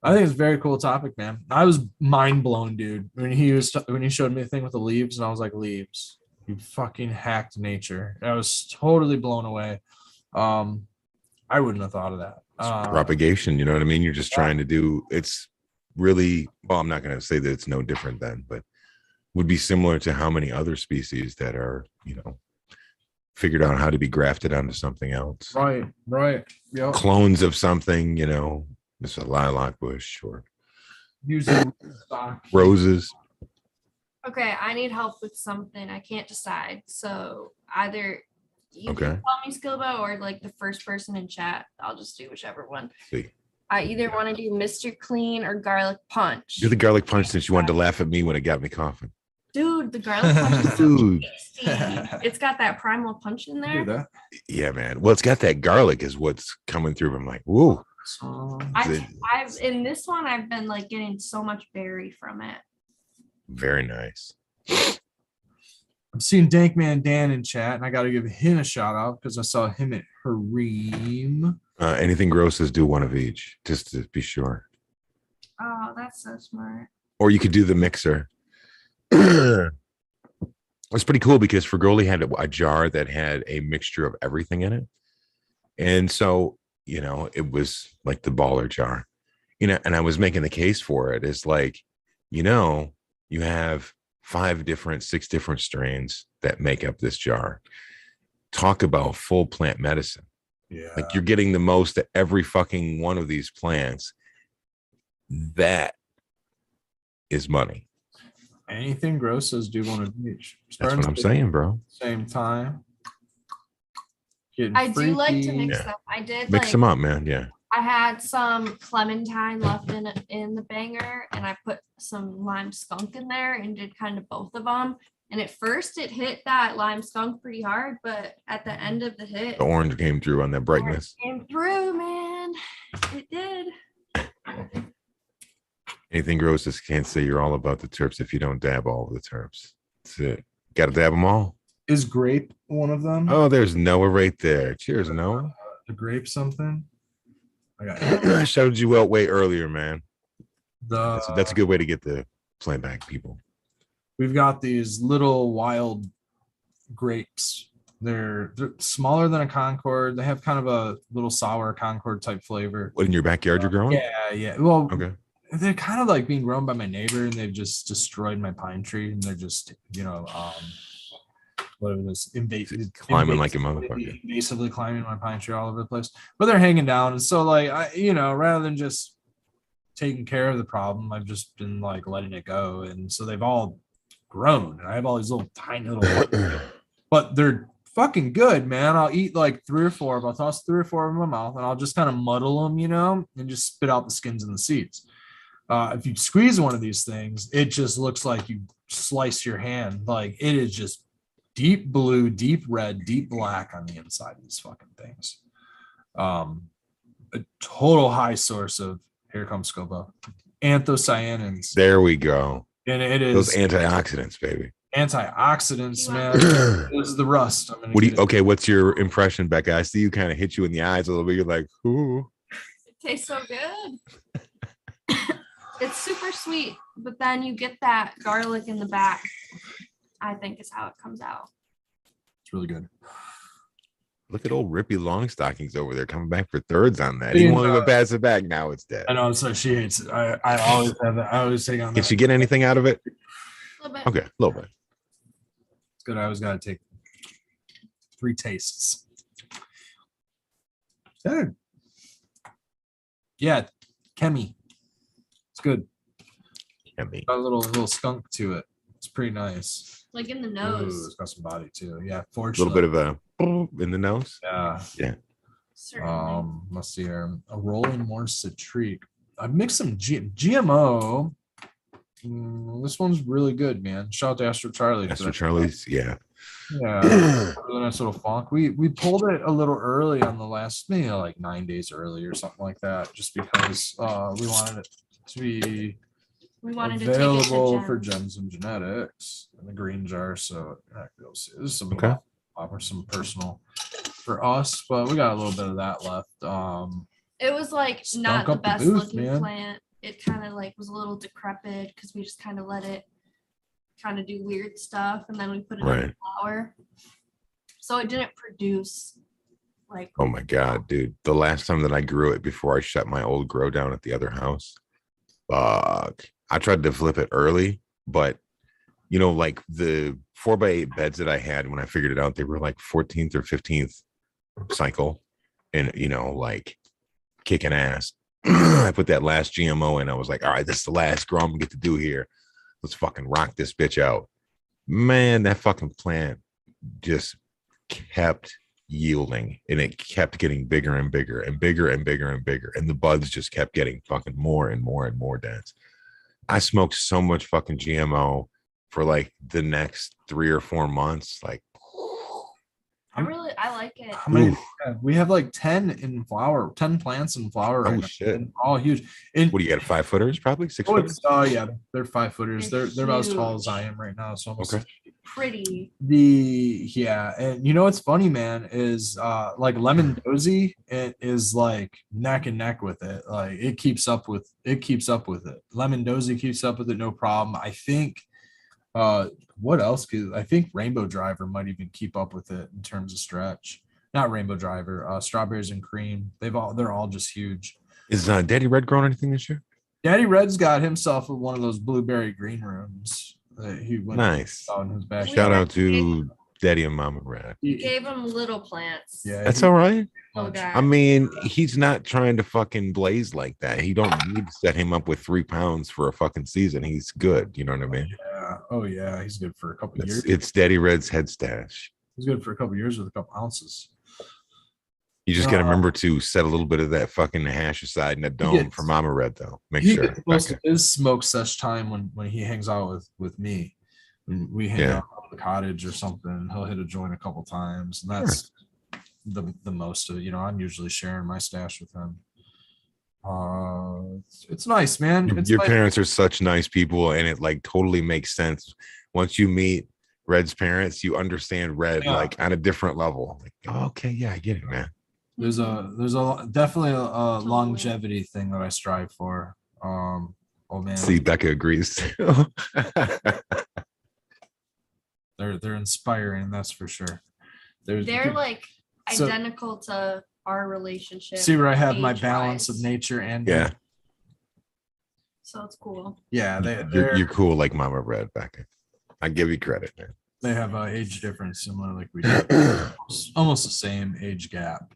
I think it's a very cool topic, man. I was mind blown, dude, when he showed me the thing with the leaves, and I was like, leaves. You fucking hacked nature. I was totally blown away. I wouldn't have thought of that. Propagation, you know what I mean? You're just trying to do. It's really, well, I'm not going to say that it's no different then, but would be similar to how many other species that are, you know, figured out how to be grafted onto something else. Right. Yeah. Clones of something, you know, it's a lilac bush or using roses. Okay, I need help with something. I can't decide. So either you can call me Skilbo or like the first person in chat. I'll just do whichever one. See. I either want to do Mr. Clean or garlic punch. Do the garlic punch since you wanted to laugh at me when it got me coughing. Dude, the garlic punch is so tasty. It's got that primal punch in there. Yeah, man. Well, it's got that garlic is what's coming through. I'm like, whoa. I've in this one, I've been like getting so much berry from it. Very nice. I'm seeing Dankman Dan in chat, and I got to give him a shout out because I saw him at Hareem. Anything gross is do one of each, just to be sure. Oh, that's so smart. Or you could do the mixer. It's pretty cool because Fragoli had a jar that had a mixture of everything in it. And so, you know, it was like the baller jar, you know, and I was making the case for it. It's like, you know, you have 6 different strains that make up this jar. Talk about full plant medicine. Yeah. Like you're getting the most of every fucking one of these plants. That is money. Anything gross says do one of each. That's what I'm saying, bro. Same time. I do like to mix them. I did mix them up, man. Yeah. I had some clementine left in the banger, and I put some lime skunk in there and did kind of both of them. And at first, it hit that lime skunk pretty hard, but at the end of the hit, the orange came through on that brightness. Came through, man. It did. Anything gross just can't say you're all about the terps if you don't dab all of the terps. That's it. Got to dab them all. Is grape one of them? Oh, there's Noah right there. Cheers, Noah. The grape something. I got shouted you out way earlier, man. That's a good way to get the plant back, people. We've got these little wild grapes. They're smaller than a Concord. They have kind of a little sour Concord type flavor. What, in your backyard you're growing? Yeah. Well, okay. They're kind of like being grown by my neighbor, and they've just destroyed my pine tree. And they're just, you know, whatever this invasive climbing like a motherfucker, invasively climbing my pine tree all over the place. But they're hanging down, and so like rather than just taking care of the problem, I've just been like letting it go, and so they've all grown. And I have all these little tiny little, but they're fucking good, man. I'll eat like 3 or 4. I'll toss 3 or 4 in my mouth, and I'll just kind of muddle them, you know, and just spit out the skins and the seeds. If you squeeze one of these things, it just looks like you slice your hand. Like it is just deep blue, deep red, deep black on the inside of these fucking things. A total high source of, here comes Skilbo, anthocyanins. There we go. And it is those antioxidants, baby. Antioxidants, man. This is the rust. What's your impression, Becca? I see you kind of hit you in the eyes a little bit. You're like, ooh. It tastes so good. It's super sweet, but then you get that garlic in the back, I think is how it comes out. It's really good. Look at old Rippy Longstockings over there coming back for thirds on that. He won't even pass it back. Now it's dead. I know, so she hates it. I always have that. I always take on that. Can she get anything out of it? A little bit. Okay, a little bit. It's good. I always got to take 3 tastes. Good. Yeah, Chemi. It's good. Chemi. Got a little skunk to it. It's pretty nice. Like in the nose. Ooh, it's got some body too. Yeah, A fortunately. little bit of a in the nose. Yeah. Yeah. Certainly. Let's see here. A rolling more citrique. I mixed some GMO. This one's really good, man. Shout out to Astro Charlie. Astro Charlie's, yeah. Yeah, really nice little funk. We pulled it a little early on the last, maybe like 9 days early or something like that, just because we wanted it to be available for Gems and Genetics in the green jar. So this is some offer some personal for us, but we got a little bit of that left. It was like not the best looking plant. It kind of like was a little decrepit because we just kind of let it kind of do weird stuff, and then we put it in the flower, so it didn't produce like. Oh my god, dude! The last time that I grew it before I shut my old grow down at the other house, I tried to flip it early, but you know, like the 4x8 beds that I had when I figured it out, they were like 14th or 15th cycle, and you know, like kicking ass. I put that last GMO in. I was like, all right, this is the last grow I'm gonna get to do here. Let's fucking rock this bitch out. Man, that fucking plant just kept yielding, and it kept getting bigger and bigger and bigger and bigger and bigger. And the buds just kept getting fucking more and more and more dense. I smoked so much fucking GMO for like the next 3 or 4 months. Like, I like it. How many? We have like 10 in flower, 10 plants in flower. Oh right shit! now. All huge. What do you got? 5-footers, probably 6 footers. Oh yeah, they're 5 footers. They're about as tall huge. as I am right now. So almost okay. pretty. And you know what's funny, man, is like lemon dozy, it is like neck and neck with it. Like it keeps up with it. Lemon dozy keeps up with it, no problem. I think what else I think Rainbow Driver might even keep up with it in terms of stretch. Not Rainbow Driver, Strawberries and Cream. They're all just huge. Is Daddy Red growing anything this year? Daddy Red's got himself one of those blueberry green rooms that he went nice on his back. Shout out to Daddy and Mama Red. He gave him little plants. Yeah, that's all right. I mean, he's not trying to fucking blaze like that. He don't need to set him up with 3 pounds for a fucking season. He's good. You know what I mean? Yeah. Oh yeah, he's good for a couple years. It's Daddy Red's head stash. He's good for a couple years with a couple ounces. You just got to remember to set a little bit of that fucking hash aside in a dome for Mama Red, though. Make sure. Most of his smoke sesh time when he hangs out with me. When we hang out at the cottage or something, he'll hit a joint a couple times, and that's the most of it. You know, I'm usually sharing my stash with him. It's nice, man. Your parents are such nice people, and it like totally makes sense once you meet Red's parents. You understand Red like on a different level. Like, oh, okay, yeah, I get it, man. There's definitely a longevity thing that I strive for. Oh man. See, Becca agrees. They're inspiring, that's for sure. They're like identical to our relationship. See where I have my balance of nature and so it's cool. Yeah, you're cool like Mama Red, Becca. I give you credit, man. They have an age difference similar like we do. Almost the same age gap,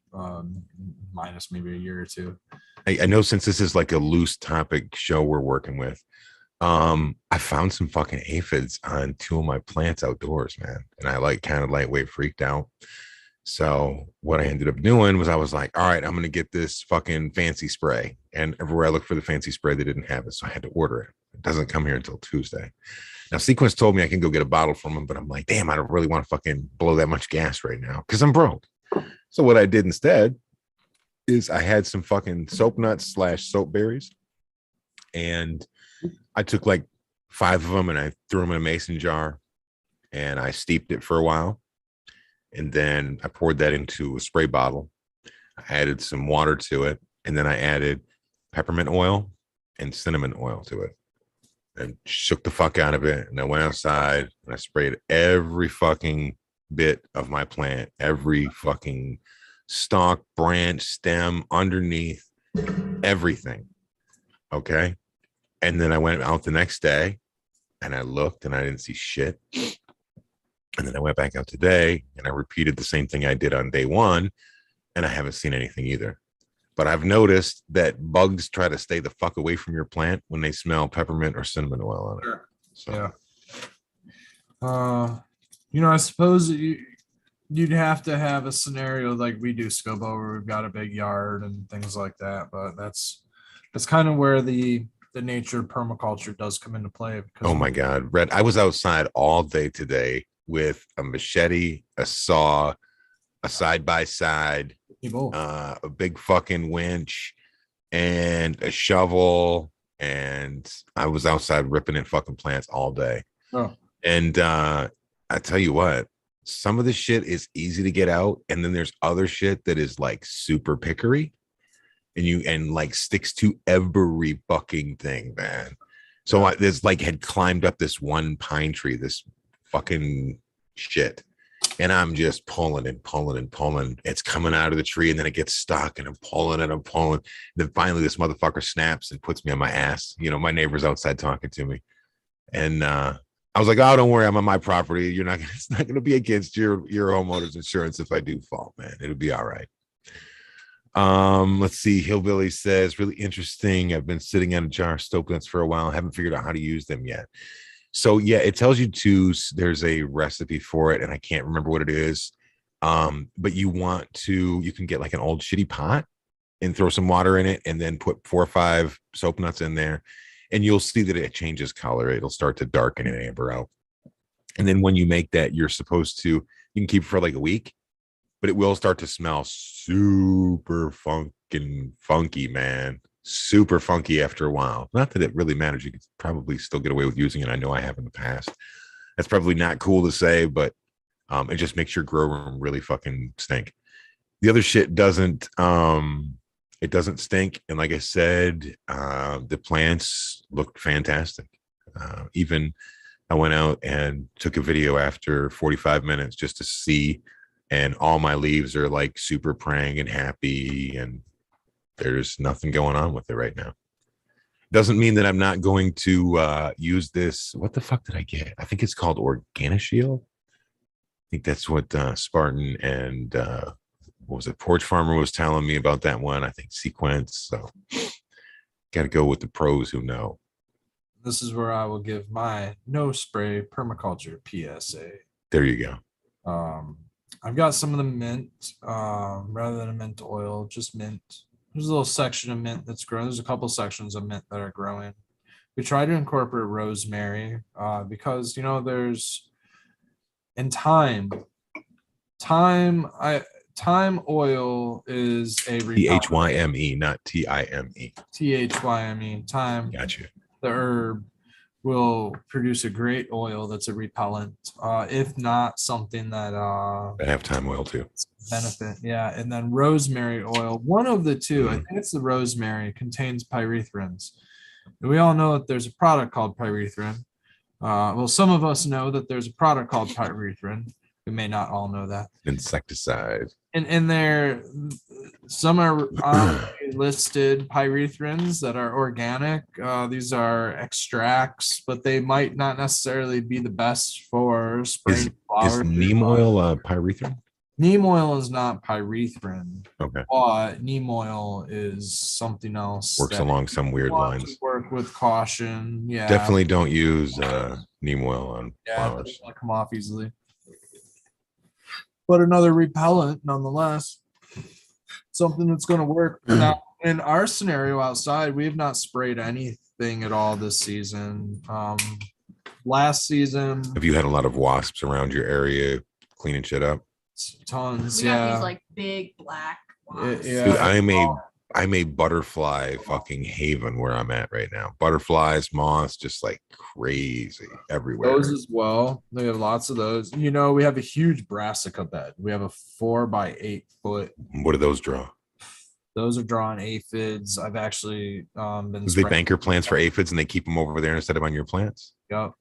minus maybe a year or two. I know since this is like a loose topic show we're working with, I found some fucking aphids on 2 of my plants outdoors, man. And I like kind of lightweight freaked out. So what I ended up doing was I was like, all right, I'm going to get this fucking fancy spray. And everywhere I looked for the fancy spray, they didn't have it. So I had to order it. It doesn't come here until Tuesday. Now, Sequence told me I can go get a bottle from him, but I'm like, damn, I don't really want to fucking blow that much gas right now because I'm broke. So what I did instead is I had some fucking soap nuts / soap berries. And I took like 5 of them and I threw them in a mason jar and I steeped it for a while. And then I poured that into a spray bottle. I added some water to it. And then I added peppermint oil and cinnamon oil to it. And shook the fuck out of it. And I went outside and I sprayed every fucking bit of my plant, every fucking stalk, branch, stem, underneath, everything. Okay. And then I went out the next day and I looked and I didn't see shit. And then I went back out today and I repeated the same thing I did on day 1. And I haven't seen anything either. But I've noticed that bugs try to stay the fuck away from your plant when they smell peppermint or cinnamon oil on it. Sure. So. Yeah. You know, I suppose you'd have to have a scenario like we do, Skilbo, where we've got a big yard and things like that. But that's kind of where the nature permaculture does come into play. Because oh my God, Red! I was outside all day today with a machete, a saw, a side-by-side, a big fucking winch, and a shovel, and I was outside ripping in fucking plants all day. Oh. And I tell you what, some of the shit is easy to get out, and then there's other shit that is like super pickery, and like sticks to every fucking thing, man. So there's like had climbed up this one pine tree, this fucking shit. And I'm just pulling and pulling and pulling. It's coming out of the tree and then it gets stuck and I'm pulling and I'm pulling. Then finally this motherfucker snaps and puts me on my ass. You know, my neighbor's outside talking to me. And I was like, oh, don't worry, I'm on my property. It's not gonna be against your homeowner's insurance if I do fall, man. It'll be all right. Let's see. Hillbilly says, really interesting. I've been sitting on a jar of soap nuts for a while. I haven't figured out how to use them yet. So yeah, it tells you there's a recipe for it and I can't remember what it is. But you can get like an old shitty pot and throw some water in it and then put 4 or 5 soap nuts in there and you'll see that it changes color. It'll start to darken and amber out. And then when you make that, you can keep it for like a week, but it will start to smell super funky, man. Super funky after a while. Not that it really matters. You could probably still get away with using it. I know I have in the past. That's probably not cool to say, but it just makes your grow room really fucking stink. The other shit doesn't it doesn't stink. And like I said, the plants looked fantastic. Even I went out and took a video after 45 minutes just to see, and all my leaves are like super praying and happy, and there's nothing going on with it right now. Doesn't mean that I'm not going to use this. What the fuck did I get? I think it's called Organoshield. I think that's what Spartan and what was it? Porch Farmer was telling me about that one. I think Sequence. So got to go with the pros who know. This is where I will give my no spray permaculture PSA. There you go. I've got some of the mint rather than a mint oil, just mint. There's a little section of mint that's growing. There's a couple sections of mint that are growing. We try to incorporate rosemary because, you know, there's in thyme oil is a THYME, not TIME. THYME. Thyme. Gotcha. The herb will produce a great oil that's a repellent, if not something that I have thyme oil too. Benefit, yeah. And then rosemary oil, one of the two, I think it's the rosemary, contains pyrethrins. And we all know that there's a product called pyrethrin. Well, some of us know that there's a product called pyrethrin. We may not all know that. Insecticide. And there, some are listed pyrethrins that are organic. These are extracts, but they might not necessarily be the best for spraying flowers. Is neem oil pyrethrin? Neem oil is not pyrethrin. Okay. But neem oil is something else. Works along some weird lines. Work with caution. Yeah. Definitely don't use neem oil on flowers. It doesn't come off easily. But another repellent nonetheless. Something that's going to work. Now, in our scenario outside, we have not sprayed anything at all this season. Last season. Have you had a lot of wasps around your area cleaning shit up? Tons, we got these like big black wasps. Yeah. Dude, I'm a butterfly fucking haven where I'm at right now. Butterflies, moths, just like crazy everywhere. Those as well. They have lots of those. You know, we have a huge brassica bed. We have a 4 by 8 foot. What do those draw? Those are drawing aphids. I've actually been. They banker plants for aphids and they keep them over there instead of on your plants. Yep.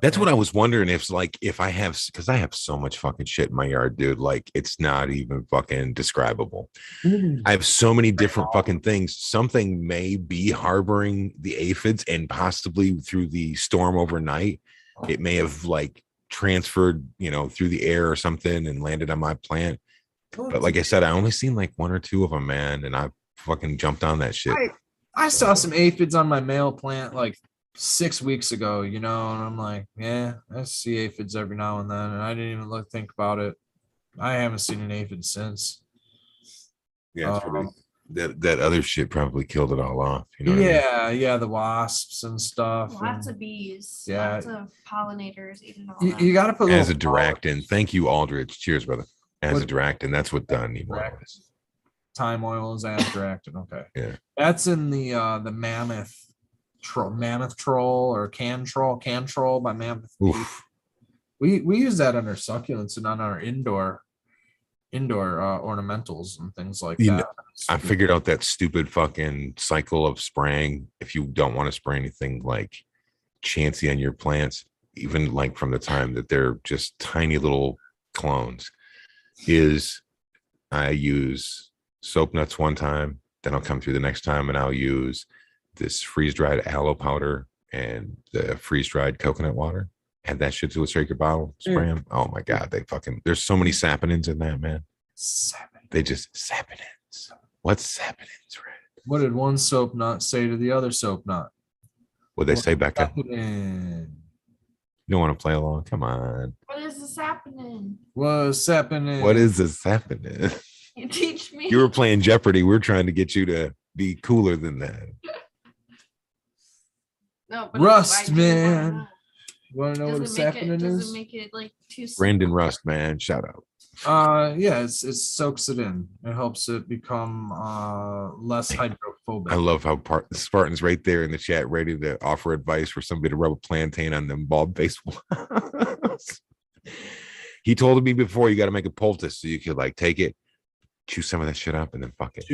That's what I was wondering if I have, because I have so much fucking shit in my yard, dude. Like it's not even fucking describable. I have so many different fucking things. Something may be harboring the aphids, and possibly through the storm overnight, it may have like transferred, you know, through the air or something and landed on my plant. But like I said, I only seen like 1 or 2 of them, man, and I fucking jumped on that shit. I saw some aphids on my male plant like 6 weeks ago, you know, and I'm like, yeah, I see aphids every now and then, and I didn't even think about it. I haven't seen an aphid since. Yeah, that other shit probably killed it all off. You know what I mean? Yeah, the wasps and stuff. Lots of bees. Yeah. Lots of pollinators eating all that. You got to put as a Duractin. Thank you, Aldrich. Cheers, brother. As a Duractin, that's what neem oil is. Thyme oil is as Duractin. Okay. Yeah. That's in the Mammoth Troll or Cantrol by Mammoth. We use that under succulents and on our indoor ornamentals and things like that. I figured out that stupid fucking cycle of spraying. If you don't want to spray anything like chancy on your plants, even like from the time that they're just tiny little clones, is I use soap nuts one time, then I'll come through the next time and I'll use this freeze-dried aloe powder and the freeze-dried coconut water. Add that shit to a shaker bottle, spray them. Oh my god, there's so many saponins in that, man. They just saponins. What's saponins, Red? What did one soap nut say to the other soap nut? What'd they say, Becca? You don't want to play along? Come on. What is this happening? What's happening? What is this happening? You teach me. You were playing Jeopardy. We're trying to get you to be cooler than that. No, but Rust, man. You want to know what does a sapling is? Does it make it like too Brandon Rust, man. Shout out. Yeah, it soaks it in. It helps it become less hydrophobic. I love how Spartan's right there in the chat, ready to offer advice for somebody to rub a plantain on them bald baseball. He told me before, you got to make a poultice so you could like take it, chew some of that shit up, and then fuck it.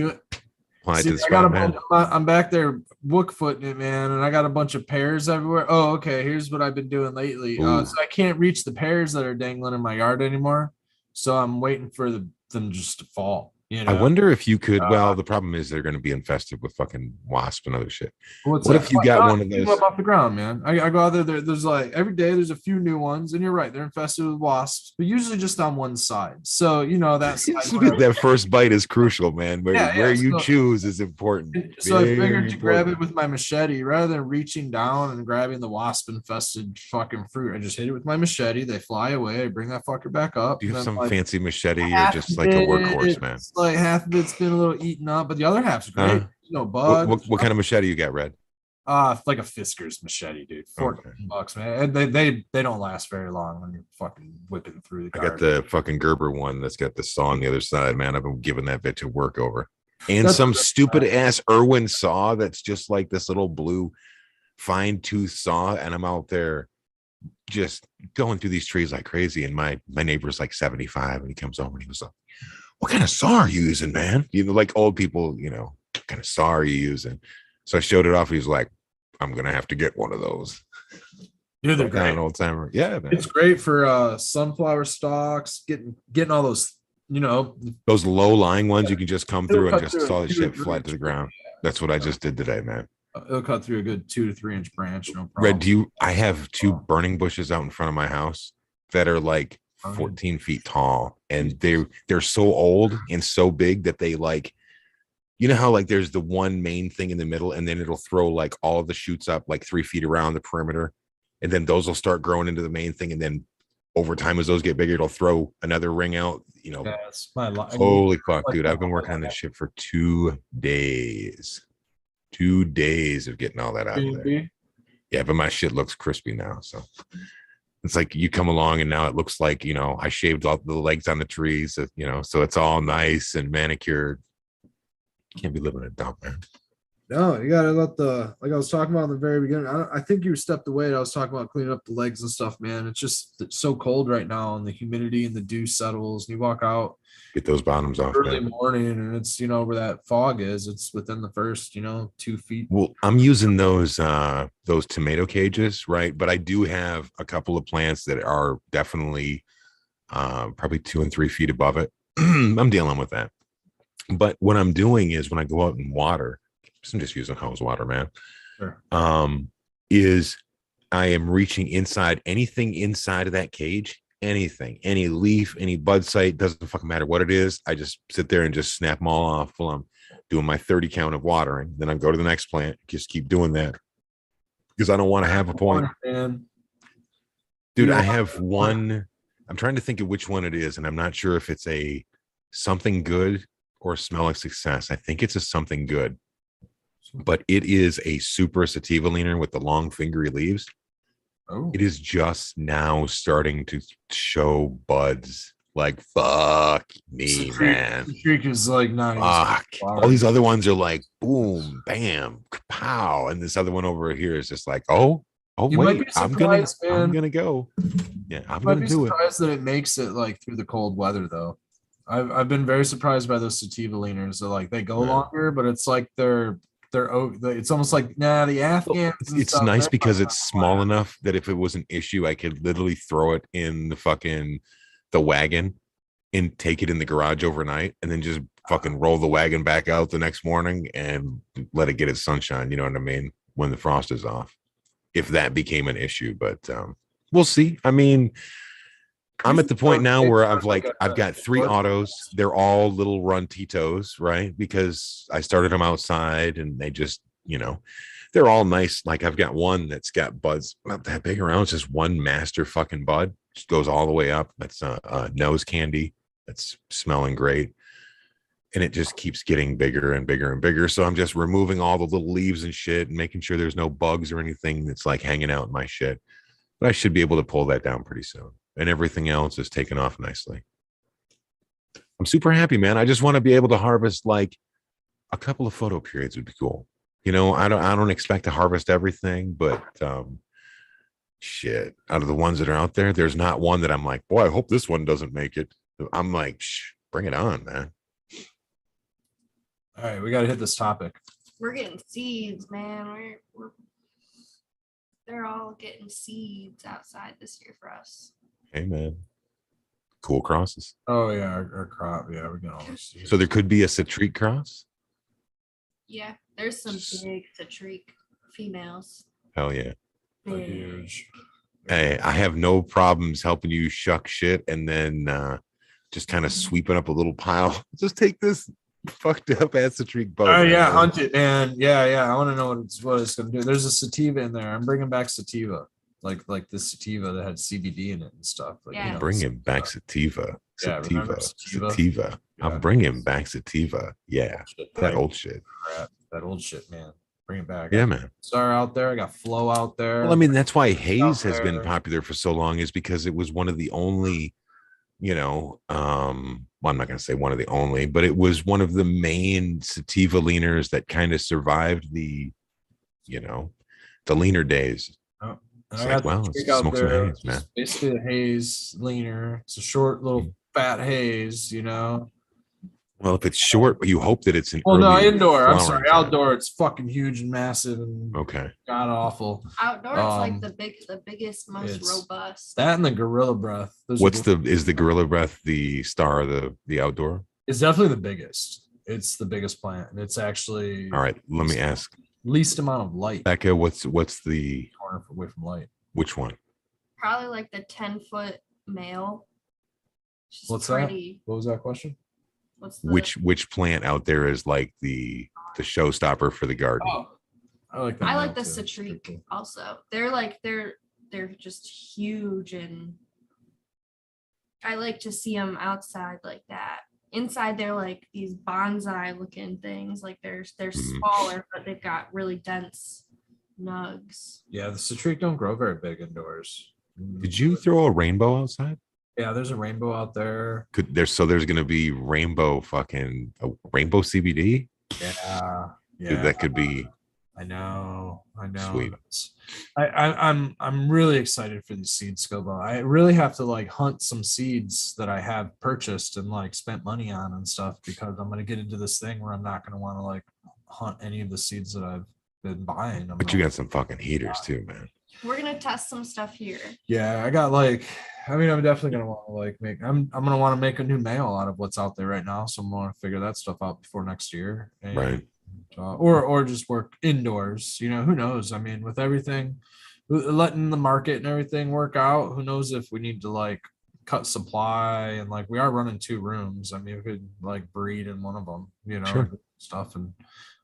Apply it to the spot, man. I'm back there book-footing it, man, and I got a bunch of pears everywhere. Oh, okay. Here's what I've been doing lately. So I can't reach the pears that are dangling in my yard anymore. So I'm waiting for them just to fall. You know? I wonder if you could. Well, the problem is they're going to be infested with fucking wasp and other shit. What if you got one of those up off the ground, man? I go out there. There's like every day there's a few new ones, and you're right, they're infested with wasps, but usually just on one side. So you know that's that first bite is crucial, man. Where you choose is important. So I figured to grab it with my machete rather than reaching down and grabbing the wasp infested fucking fruit. I just hit it with my machete. They fly away. I bring that fucker back up. Do you have some fancy machete or just like a workhorse, man? Like half of it's been a little eaten up, but the other half's great. No bugs. What kind of machete you got, Red? Like a Fisker's machete, dude. $14, man. And they don't last very long when you're fucking whipping through the garden. I got the fucking Gerber one that's got the saw on the other side, man. I've been giving that bit to work over. And that's some stupid ass Irwin saw that's just like this little blue fine tooth saw, and I'm out there just going through these trees like crazy. And my neighbor's like 75, and he comes over and he was like, "What kind of saw are you using, man?" You know, like old people, you know, what kind of saw are you using? So I showed it off. He's like, "I'm gonna have to get one of those." Dude, they're great. Old timer. Yeah, man. It's great for sunflower stalks, getting all those, you know, those low lying ones. You can just come through and just saw the shit flat to the ground. That's what I just did today, man. It'll cut through a good 2 to 3 inch branch, no problem. Red, I have 2 burning bushes out in front of my house that are like 14 feet tall, and they're so old and so big that they like, you know how like there's the one main thing in the middle, and then it'll throw like all of the shoots up like 3 feet around the perimeter, and then those will start growing into the main thing, and then over time as those get bigger, it'll throw another ring out. You know, that's my life. Holy fuck, dude! I've been working on this shit for 2 days. 2 days of getting all that out there. Yeah, but my shit looks crispy now, so. It's like you come along and now it looks like, you know, I shaved all the legs on the trees, you know, so it's all nice and manicured. Can't be living in a dump, man. No, you gotta let like I was talking about in the very beginning. I think you stepped away. I was talking about cleaning up the legs and stuff, man. It's so cold right now, and the humidity and the dew settles, and you walk out, get those bottoms off early morning, and it's, you know, where that fog is, it's within the first, you know, 2 feet. Well, I'm using those tomato cages, right? But I do have a couple of plants that are definitely probably 2 and 3 feet above it. I'm dealing with that. But what I'm doing is when I go out and water, I'm just using hose water, man. Sure. Is I am reaching inside anything inside of that cage, anything, any leaf, any bud site, doesn't fucking matter what it is. I just sit there and just snap them all off while I'm doing my 30 count of watering. Then I go to the next plant, just keep doing that because I don't want to have a point. Dude, I have one. I'm trying to think of which one it is, and I'm not sure if it's a something good or smell of success. I think it's a something good, but it is a super sativa leaner with the long fingery leaves. Oh. It is just now starting to show buds. Like, fuck me, man. The streak is like not. Fuck. All these other ones are like boom, bam, pow, and this other one over here is just like, oh wait, I'm gonna go. Yeah, I'm gonna do it. Surprised that it makes it like through the cold weather though. I've been very surprised by those sativa leaners. They're like they go longer, but it's like it's almost like the Afghans. It's nice because it's small enough that if it was an issue, I could literally throw it in the wagon and take it in the garage overnight, and then just fucking roll the wagon back out the next morning and let it get its sunshine. You know what I mean? When the frost is off, if that became an issue, but we'll see. I mean, I'm at the point now where I've got 3 autos. They're all little runtitos, right? Because I started them outside and they just, you know, they're all nice. Like I've got one that's got buds not that big around. It's just one master fucking bud. Just goes all the way up. That's nose candy. That's smelling great. And it just keeps getting bigger and bigger and bigger. So I'm just removing all the little leaves and shit and making sure there's no bugs or anything that's like hanging out in my shit. But I should be able to pull that down pretty soon. And everything else is taken off nicely. I'm super happy, man. I just want to be able to harvest like a couple of photo periods would be cool. I don't expect to harvest everything, but shit, out of the ones that are out there, there's not one that I'm like, boy, I hope this one doesn't make it. I'm like, bring it on, man. All right, we got to hit this topic. We're getting seeds, man. They're all getting seeds outside this year for us. Hey, man. Cool crosses. Oh yeah, our crop. Yeah, we're getting all this seeds. So there could be a citrique cross. Yeah, there's some big citrique females. Hell yeah. They're huge. Hey, I have no problems helping you shuck shit and then just kind of sweeping up a little pile. Just take this fucked up ass citrique boat. Oh yeah, hunt it, man. Yeah. I want to know what it's gonna do. There's a sativa in there. I'm bringing back sativa, like the sativa that had CBD in it and stuff. Like, Yeah. Bringing back sativa. Yeah, remember Sativa. Yeah. I'm bringing back sativa. Yeah, that old shit. That old shit, man. Bring it back. Yeah, man. Star out there. I got Flow out there. Well, I mean, that's why haze has been there. popular for so long, is because it was one of the only, well, I'm not going to say one of the only, but it was one of the main sativa leaners that kind of survived the leaner days. Oh, it's like, well, let's smoke some haze, man. It's basically a haze leaner. It's a short little fat haze, Well, if it's short, you hope that it's an indoor. I'm flowering sorry, time. Outdoor. It's fucking huge and massive and Okay. god awful. Outdoor, it's like the biggest, most it's robust. That and the Gorilla Breath. Is the Gorilla Breath the star of the outdoor? It's definitely the biggest. It's the biggest plant, and it's actually All right. Let me ask least amount of light. Becca, what's the Corner away from light. which one? Probably like the 10-foot male. What's that? What was that question? Which plant out there is like the showstopper for the garden? Oh, I like that. I like the citrique also. They're just huge, and I like to see them outside like that. Inside they're like these bonsai looking things. Like they're smaller, but they've got really dense nugs. Yeah, the citrique don't grow very big indoors. Did you throw a rainbow outside? Yeah, there's a rainbow out there. There's going to be rainbow CBD. Yeah. Dude, that could be. I know. Sweet. I'm really excited for these seeds, Skilbo. I really have to like hunt some seeds that I have purchased and like spent money on and stuff, because I'm gonna get into this thing where I'm not gonna want to like hunt any of the seeds that I've been buying. But you got some fucking heaters too, man. We're gonna test some stuff here. Yeah, I got I'm definitely gonna want to like I'm gonna want to make a new mail out of what's out there right now. So I'm gonna figure that stuff out before next year. And, right. Or just work indoors. Who knows? I mean, with everything, letting the market and everything work out, who knows if we need to like cut supply, and like we are running 2 rooms. I mean, we could like breed in one of them, Sure. stuff and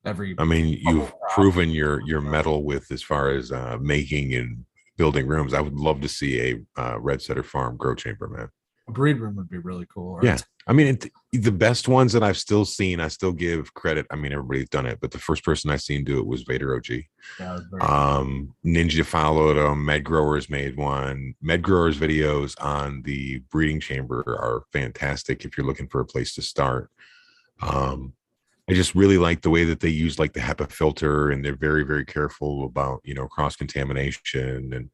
you've proven your mettle with as far as making and building rooms. I would love to see a Red Setter Farm grow chamber, man. A breed room would be really cool. Yeah. I mean, the best ones that I've still seen, I still give credit. I mean, everybody's done it, but the first person I seen do it was Vader OG. Yeah, Ninja followed them. Med Growers made one. Med Growers videos on the breeding chamber are fantastic if you're looking for a place to start. I just really like the way that they use like the HEPA filter, and they're very, very careful about, cross contamination, and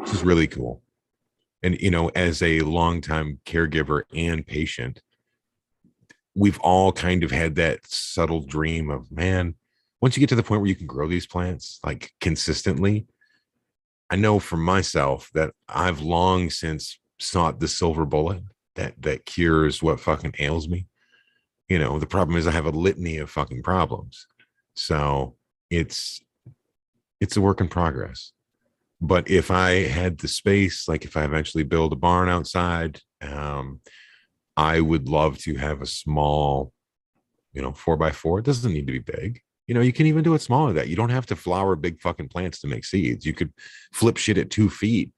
this is really cool. And, as a longtime caregiver and patient, we've all kind of had that subtle dream of, man, once you get to the point where you can grow these plants like consistently, I know for myself that I've long since sought the silver bullet that cures what fucking ails me. The problem is I have a litany of fucking problems. So it's a work in progress. But if I had the space, like if I eventually build a barn outside, I would love to have a small, 4x4. It doesn't need to be big. You can even do it smaller than that. You don't have to flower big fucking plants to make seeds. You could flip shit at 2 feet,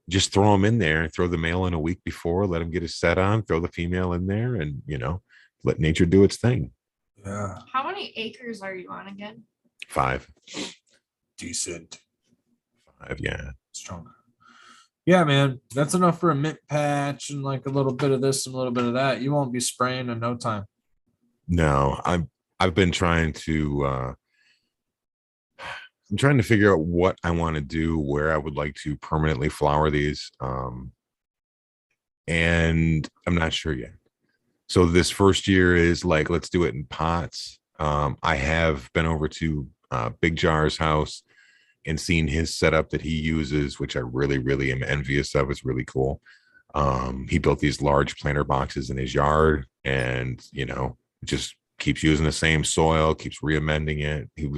just throw them in there, throw the male in a week before, let him get his set on, throw the female in there, and, let nature do its thing. Yeah. How many acres are you on again? 5. Decent. 5, yeah. Strong. Yeah, man, that's enough for a mint patch and like a little bit of this and a little bit of that. You won't be spraying in no time. No, I've been trying to I'm trying to figure out what I want to do, where I would like to permanently flower these. And I'm not sure yet. So this first year is like, let's do it in pots. I have been over to Big Jar's house and seen his setup that he uses, which I really, really am envious of. It's really cool. He built these large planter boxes in his yard, and just keeps using the same soil, keeps re-amending it. It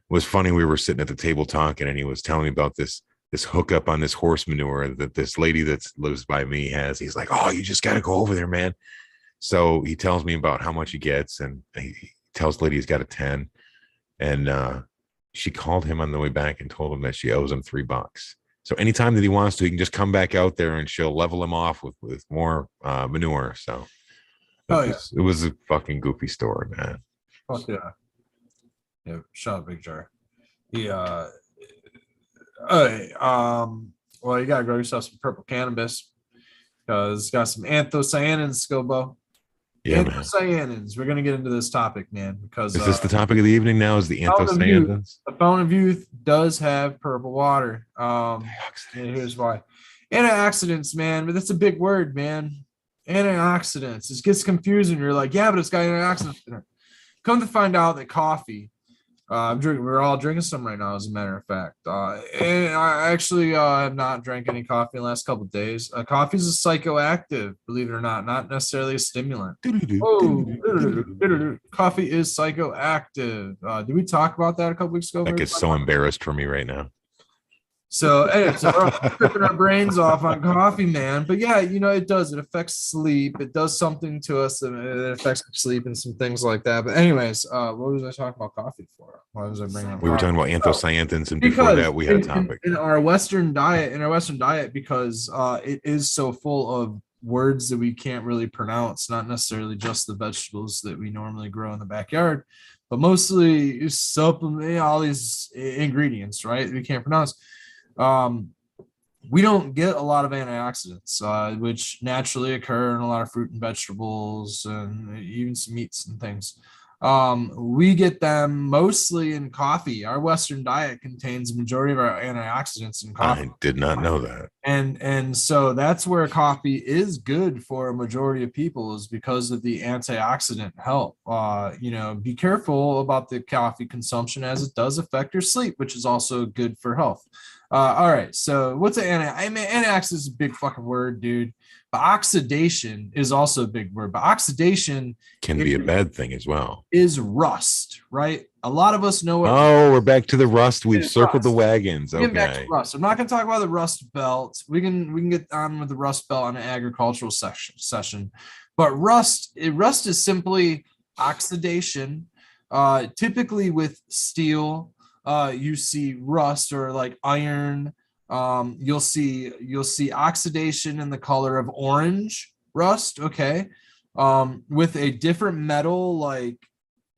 was funny. We were sitting at the table talking, and he was telling me about this hookup on this horse manure that this lady that lives by me has. He's like, "Oh, you just got to go over there, man." So he tells me about how much he gets, and he tells the lady he's got a 10, and she called him on the way back and told him that she owes him $3. So anytime that he wants to, he can just come back out there and she'll level him off with more manure. So it was a fucking goofy story, man. Fuck yeah. Yeah, shout out Big Jar. He well, you gotta grow yourself some purple cannabis because it's got some anthocyanins, Skilbo. Yeah, anthocyanins. We're gonna get into this topic, man, because is this the topic of the evening now? Is the anthocyanins? The Fountain of Youth does have purple water. And here's why. Antioxidants, man, but that's a big word, man. Antioxidants. It gets confusing. You're like, yeah, but it's got antioxidants in it. Come to find out that coffee, we're all drinking some right now, as a matter of fact. And I actually have not drank any coffee in the last couple of days. Coffee is a psychoactive, believe it or not necessarily a stimulant. Coffee is psychoactive. Did we talk about that a couple weeks ago? That gets so embarrassed for me right now. So we're tripping our brains off on coffee, man. But yeah, it does. It affects sleep. It does something to us. And it affects sleep and some things like that. But anyways, what was I talking about coffee for? Why was I bringing up? We were talking about anthocyanins, and before that, we had a topic in our Western diet, because it is so full of words that we can't really pronounce. Not necessarily just the vegetables that we normally grow in the backyard, but mostly supplement all these ingredients, right? We can't pronounce. We don't get a lot of antioxidants, which naturally occur in a lot of fruit and vegetables and even some meats and things. We get them mostly in coffee. Our Western diet contains the majority of our antioxidants in coffee. I did not know that. And so that's where coffee is good for a majority of people, is because of the antioxidant help. Be careful about the coffee consumption, as it does affect your sleep, which is also good for health. All right. So what's antioxidant is a big fucking word, dude. But oxidation is also a big word. But oxidation can be a bad thing as well. Is rust, right? A lot of us know. We're back to the rust. We've circled the wagons. Okay. Back to rust. I'm not going to talk about the rust belt. We can get on with the rust belt on an agricultural session. But rust is simply oxidation. Typically with steel, you see rust, or like iron. You'll see oxidation in the color of orange rust. Okay. With a different metal like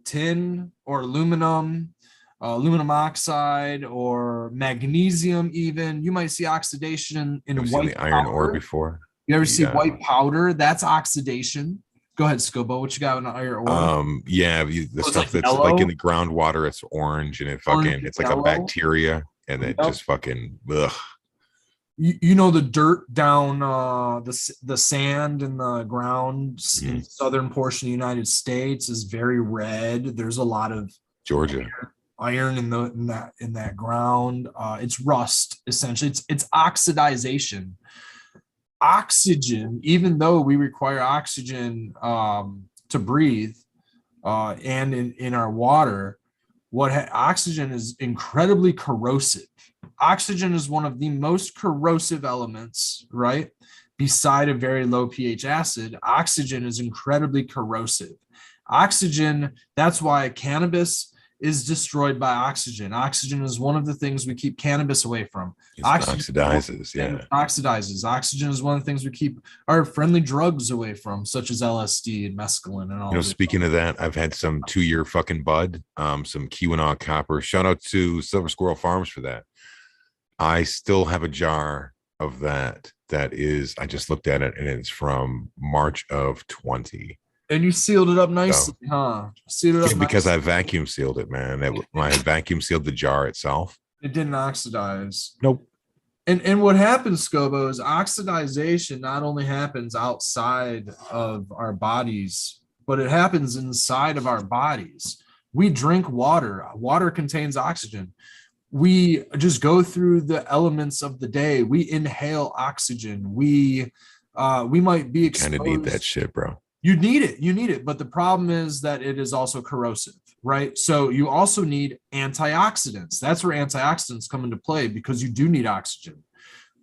tin or aluminum oxide or magnesium, even you might see oxidation in white the iron ore before. You ever see white powder? That's oxidation. Go ahead, Skilbo. What you got in the iron ore? The stuff that's yellow? Like in the groundwater, it's orange, and it's like a bacteria, and it just fucking ugh. The dirt down the sand in the ground in the southern portion of the United States is very red. There's a lot of Georgia iron in that ground. It's rust, essentially. It's oxidization. Oxygen, even though we require oxygen to breathe, and in our water, oxygen is incredibly corrosive. Oxygen is one of the most corrosive elements, right? Beside a very low pH acid, oxygen is incredibly corrosive. Oxygen, that's why cannabis is destroyed by oxygen. Oxygen is one of the things we keep cannabis away from. Oxidizes, yeah. Oxidizes. Oxygen is one of the things we keep our friendly drugs away from, such as LSD and mescaline and all. Speaking of that, I've had some 2-year fucking bud, some Keweenaw copper. Shout out to Silver Squirrel Farms for that. I still have a jar of that is, I just looked at it and it's from March of 20. And you sealed it up nicely, huh? Sealed it up because nicely. I vacuum sealed it, man. I vacuum sealed the jar itself. It didn't oxidize. Nope. And what happens, Skilbo, is oxidization not only happens outside of our bodies, but it happens inside of our bodies. We drink water. Water contains oxygen. We just go through the elements of the day. We inhale oxygen. We might be exposed. Kind of need that shit, bro. You need it. But the problem is that it is also corrosive, right? So you also need antioxidants. That's where antioxidants come into play, because you do need oxygen,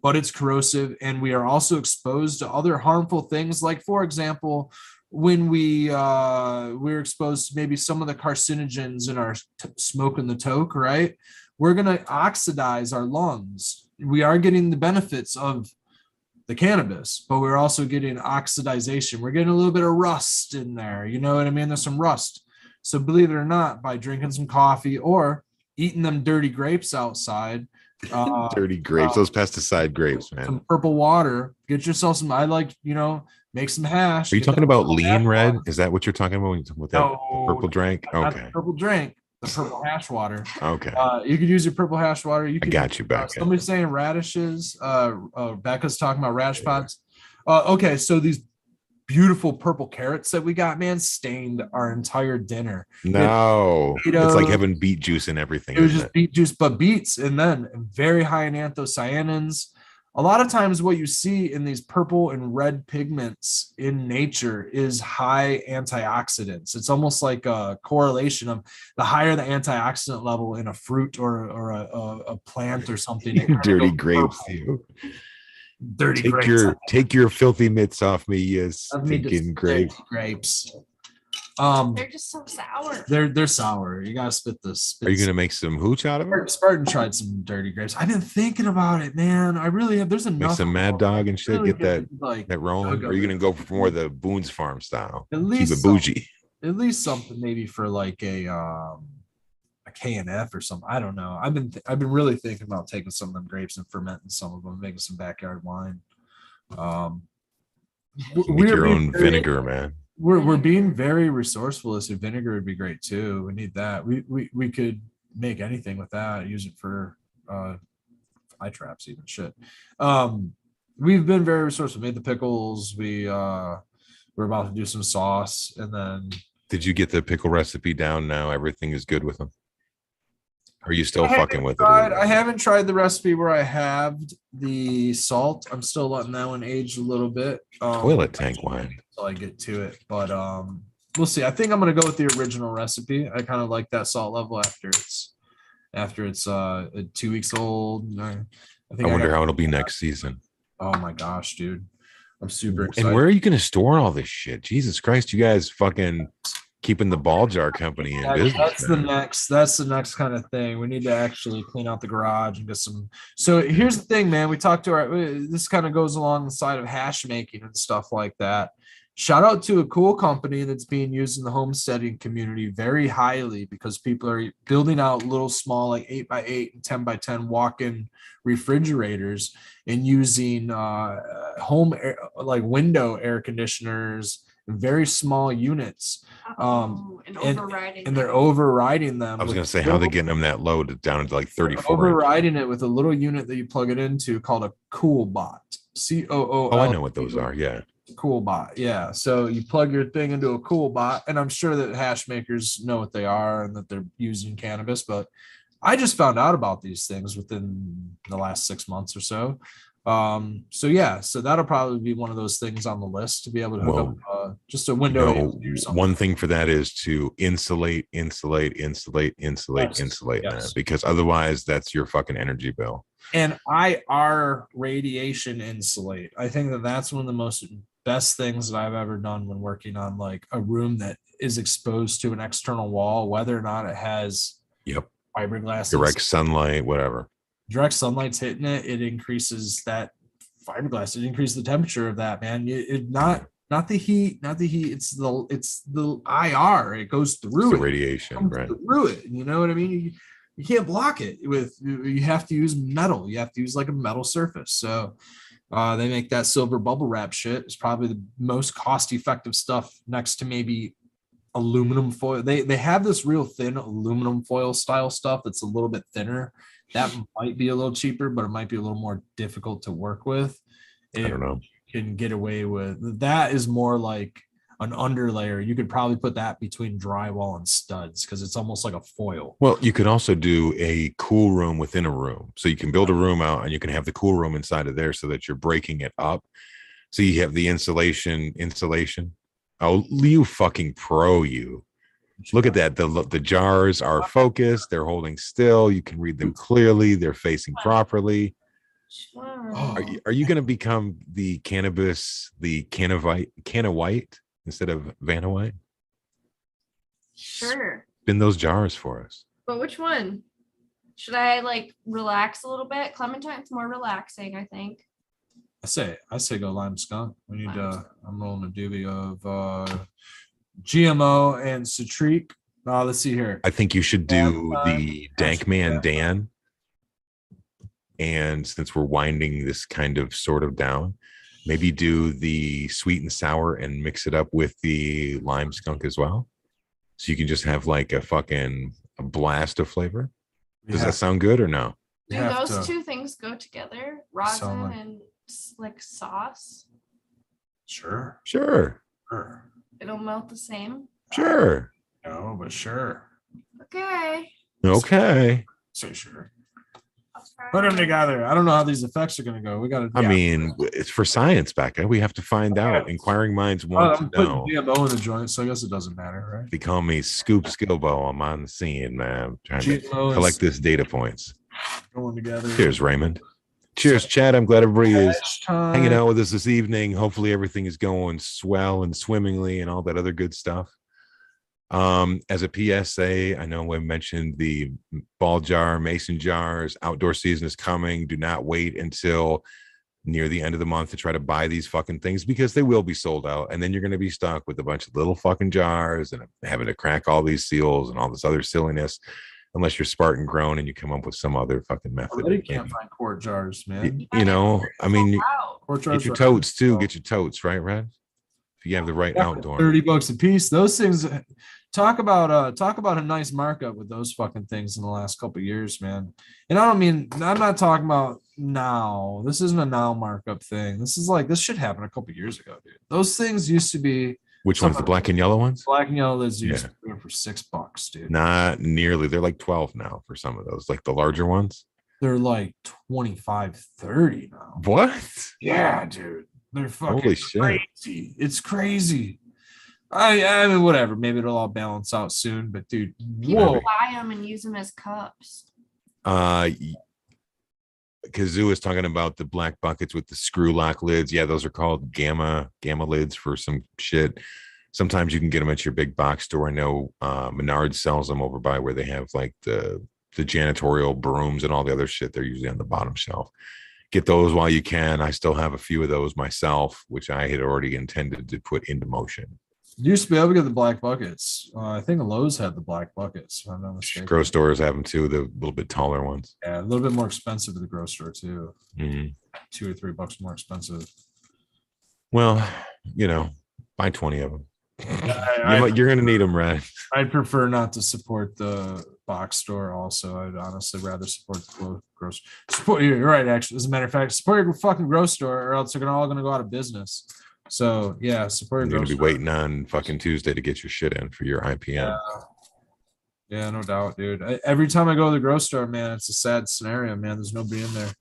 but it's corrosive. And we are also exposed to other harmful things. Like, for example, when we're exposed to maybe some of the carcinogens in our smoking the toke, right? We're going to oxidize our lungs. We are getting the benefits of the cannabis, but we're also getting oxidization. We're getting a little bit of rust in there. You know what I mean? There's some rust. So believe it or not, by drinking some coffee or eating them dirty grapes outside, dirty grapes, those pesticide grapes, man. Some purple water. Get yourself some. Make some hash. Are you talking about lean red? Is that what you're talking about when you talk about that No, purple drink? Okay. Purple drink. The purple hash water. Okay. You could use your purple hash water. You I got you back. Somebody's saying radishes. Becca's talking about radish pods. Okay, so these beautiful purple carrots that we got, man, stained our entire dinner. No, it's like having beet juice and everything. It was just beet juice, but beets, and then very high in anthocyanins. A lot of times what you see in these purple and red pigments in nature is high antioxidants. It's almost like a correlation of the higher the antioxidant level in a fruit or a plant or something. Dirty grapes. Dirty grapes. Take your filthy mitts off me, you stinking grapes. Grapes. They're just so sour. They're sour. You gotta spit this. Are you gonna make some hooch out of it? Spartan tried some dirty grapes. I've been thinking about it, man. I really have. There's enough. Make some Mad Dog and shit. Really get that rolling. Or are you gonna go for more of the Boone's Farm style? At least keep it bougie. At least something maybe for like a KNF or something. I don't know. I've been really thinking about taking some of them grapes and fermenting some of them, making some backyard wine. Make your own vinegar, man. We're being very resourceful. So vinegar would be great too. We need that. We could make anything with that. Use it for fly traps, even shit. We've been very resourceful. Made the pickles. We're about to do some sauce, and then. Did you get the pickle recipe down now? Everything is good with them. Are you still fucking with it? I haven't tried the recipe where I halved the salt. I'm still letting that one age a little bit. Toilet tank wine. Until I get to it, but we'll see. I think I'm gonna go with the original recipe. I kind of like that salt level after it's 2 weeks old. I wonder how it'll be next season. Oh my gosh, dude. I'm super excited. And where are you gonna store all this shit? Jesus Christ, you guys fucking keeping the ball jar company in business. That's the next kind of thing. We need to actually clean out the garage and get some. So here's the thing, man. We talked to this kind of goes along the side of hash making and stuff like that. Shout out to a cool company that's being used in the homesteading community very highly, because people are building out little small, like 8x8 and 10x10 walk-in refrigerators and using home air, like window air conditioners, very small units. And they're overriding them. I was going to say, how are they getting them that low down to like 34? Overriding it with a little unit that you plug it into called a CoolBot. COOL. Oh, I know what those are. Yeah. CoolBot. Yeah. So you plug your thing into a CoolBot, and I'm sure that hash makers know what they are and that they're using cannabis, but I just found out about these things within the last 6 months or so. So that'll probably be one of those things on the list to be able to hook up just a window. One thing for that is to insulate, Yes. man, because otherwise that's your fucking energy bill. And IR radiation insulate. I think that's one of the best things that I've ever done when working on like a room that is exposed to an external wall, whether or not it has fiberglass, direct sunlight, whatever. Direct sunlight's hitting it, it increases that fiberglass. It increases the temperature of that, man. Not the heat. It's the IR. It goes through the radiation, right? Through it. You know what I mean? you can't block it with. You have to use metal. You have to use like a metal surface. So they make that silver bubble wrap shit. It's probably the most cost effective stuff next to maybe aluminum foil. They have this real thin aluminum foil style stuff that's a little bit thinner. That might be a little cheaper, but it might be a little more difficult to work with. I don't know. Can get away with that is more like an underlayer. You could probably put that between drywall and studs because it's almost like a foil. Well, you could also do a cool room within a room. So you can build a room out and you can have the cool room inside of there so that you're breaking it up. So you have the insulation. Oh, you fucking pro, you. Look at that. The jars are focused. They're holding still. You can read them clearly. They're facing properly. Sure. Are you going to become the cannabis, the can of white instead of Vanna White? Sure. Spin those jars for us. But which one? Should I like relax a little bit? Clementine's more relaxing, I think. I say go lime skunk. We need I'm rolling a doobie of GMO and citrique. Let's see here. I think you should do the Dank Man Dan. And since we're winding this kind of sort of down, maybe do the sweet and sour and mix it up with the lime skunk as well. So you can just have like a blast of flavor. Does that sound good or no? Do those two things go together? Rosin and like sauce? Sure. It'll melt the same? Sure. No, but sure. Okay. Say sure. Put them together. I don't know how these effects are going to go. We got to. I mean, it's for science, Becca. We have to find out. Inquiring minds want to know. I'm putting GMO in the joint, so I guess it doesn't matter, right? They call me Scoop Skilbo. I'm on the scene, man. I'm trying to collect this data points. Going together. Cheers, Raymond. Cheers, Chad. I'm glad everybody is hanging out with us this evening. Hopefully, everything is going swell and swimmingly and all that other good stuff. As a PSA, I know we mentioned the ball jar, mason jars. Outdoor season is coming. Do not wait until near the end of the month to try to buy these fucking things because they will be sold out. And then you're going to be stuck with a bunch of little fucking jars and having to crack all these seals and all this other silliness. Unless you're Spartan grown and you come up with some other fucking method. You can't find quart jars, man. I mean, get your totes too. Get your totes, right, Red? If you have the right outdoor. $30 a piece. Those things. Talk about a nice markup with those fucking things in the last couple of years, man. And I'm not talking about now. This isn't a now markup thing. This should happen a couple of years ago, dude. Those things used to be. Which ones? The black and yellow ones? Black and yellow lids used to be for $6, dude. Not nearly. They're like 12 now for some of those. Like the larger ones. They're like 25, 30 now. What? Yeah, dude. They're fucking holy shit. Crazy. It's crazy. I mean, whatever. Maybe it'll all balance out soon. But dude, people buy them and use them as cups. Kazoo is talking about the black buckets with the screw lock lids. Yeah, those are called gamma lids for some shit. Sometimes you can get them at your big box store. I know Menards sells them over by where they have like the janitorial brooms and all the other shit. They're usually on the bottom shelf. Get those while you can. I still have a few of those myself, which I had already intended to put into motion. You used to be able to get the black buckets. I think Lowe's had the black buckets, if I'm not mistaken. Grocery stores have them too, the little bit taller ones. Yeah, a little bit more expensive at the grocery store too. Mm-hmm. $2 or $3 more expensive. Well, buy 20 of them. You're going to need them, right? I'd prefer not to support the box store. Also, I'd honestly rather support the grocery. You're right, actually. As a matter of fact, support your fucking grocery store, or else they're all going to go out of business. So yeah, support. You're going to be waiting on fucking Tuesday to get your shit in for your IPM. Yeah, no doubt, dude. Every time I go to the grocery store, man, it's a sad scenario, man. There's nobody in there.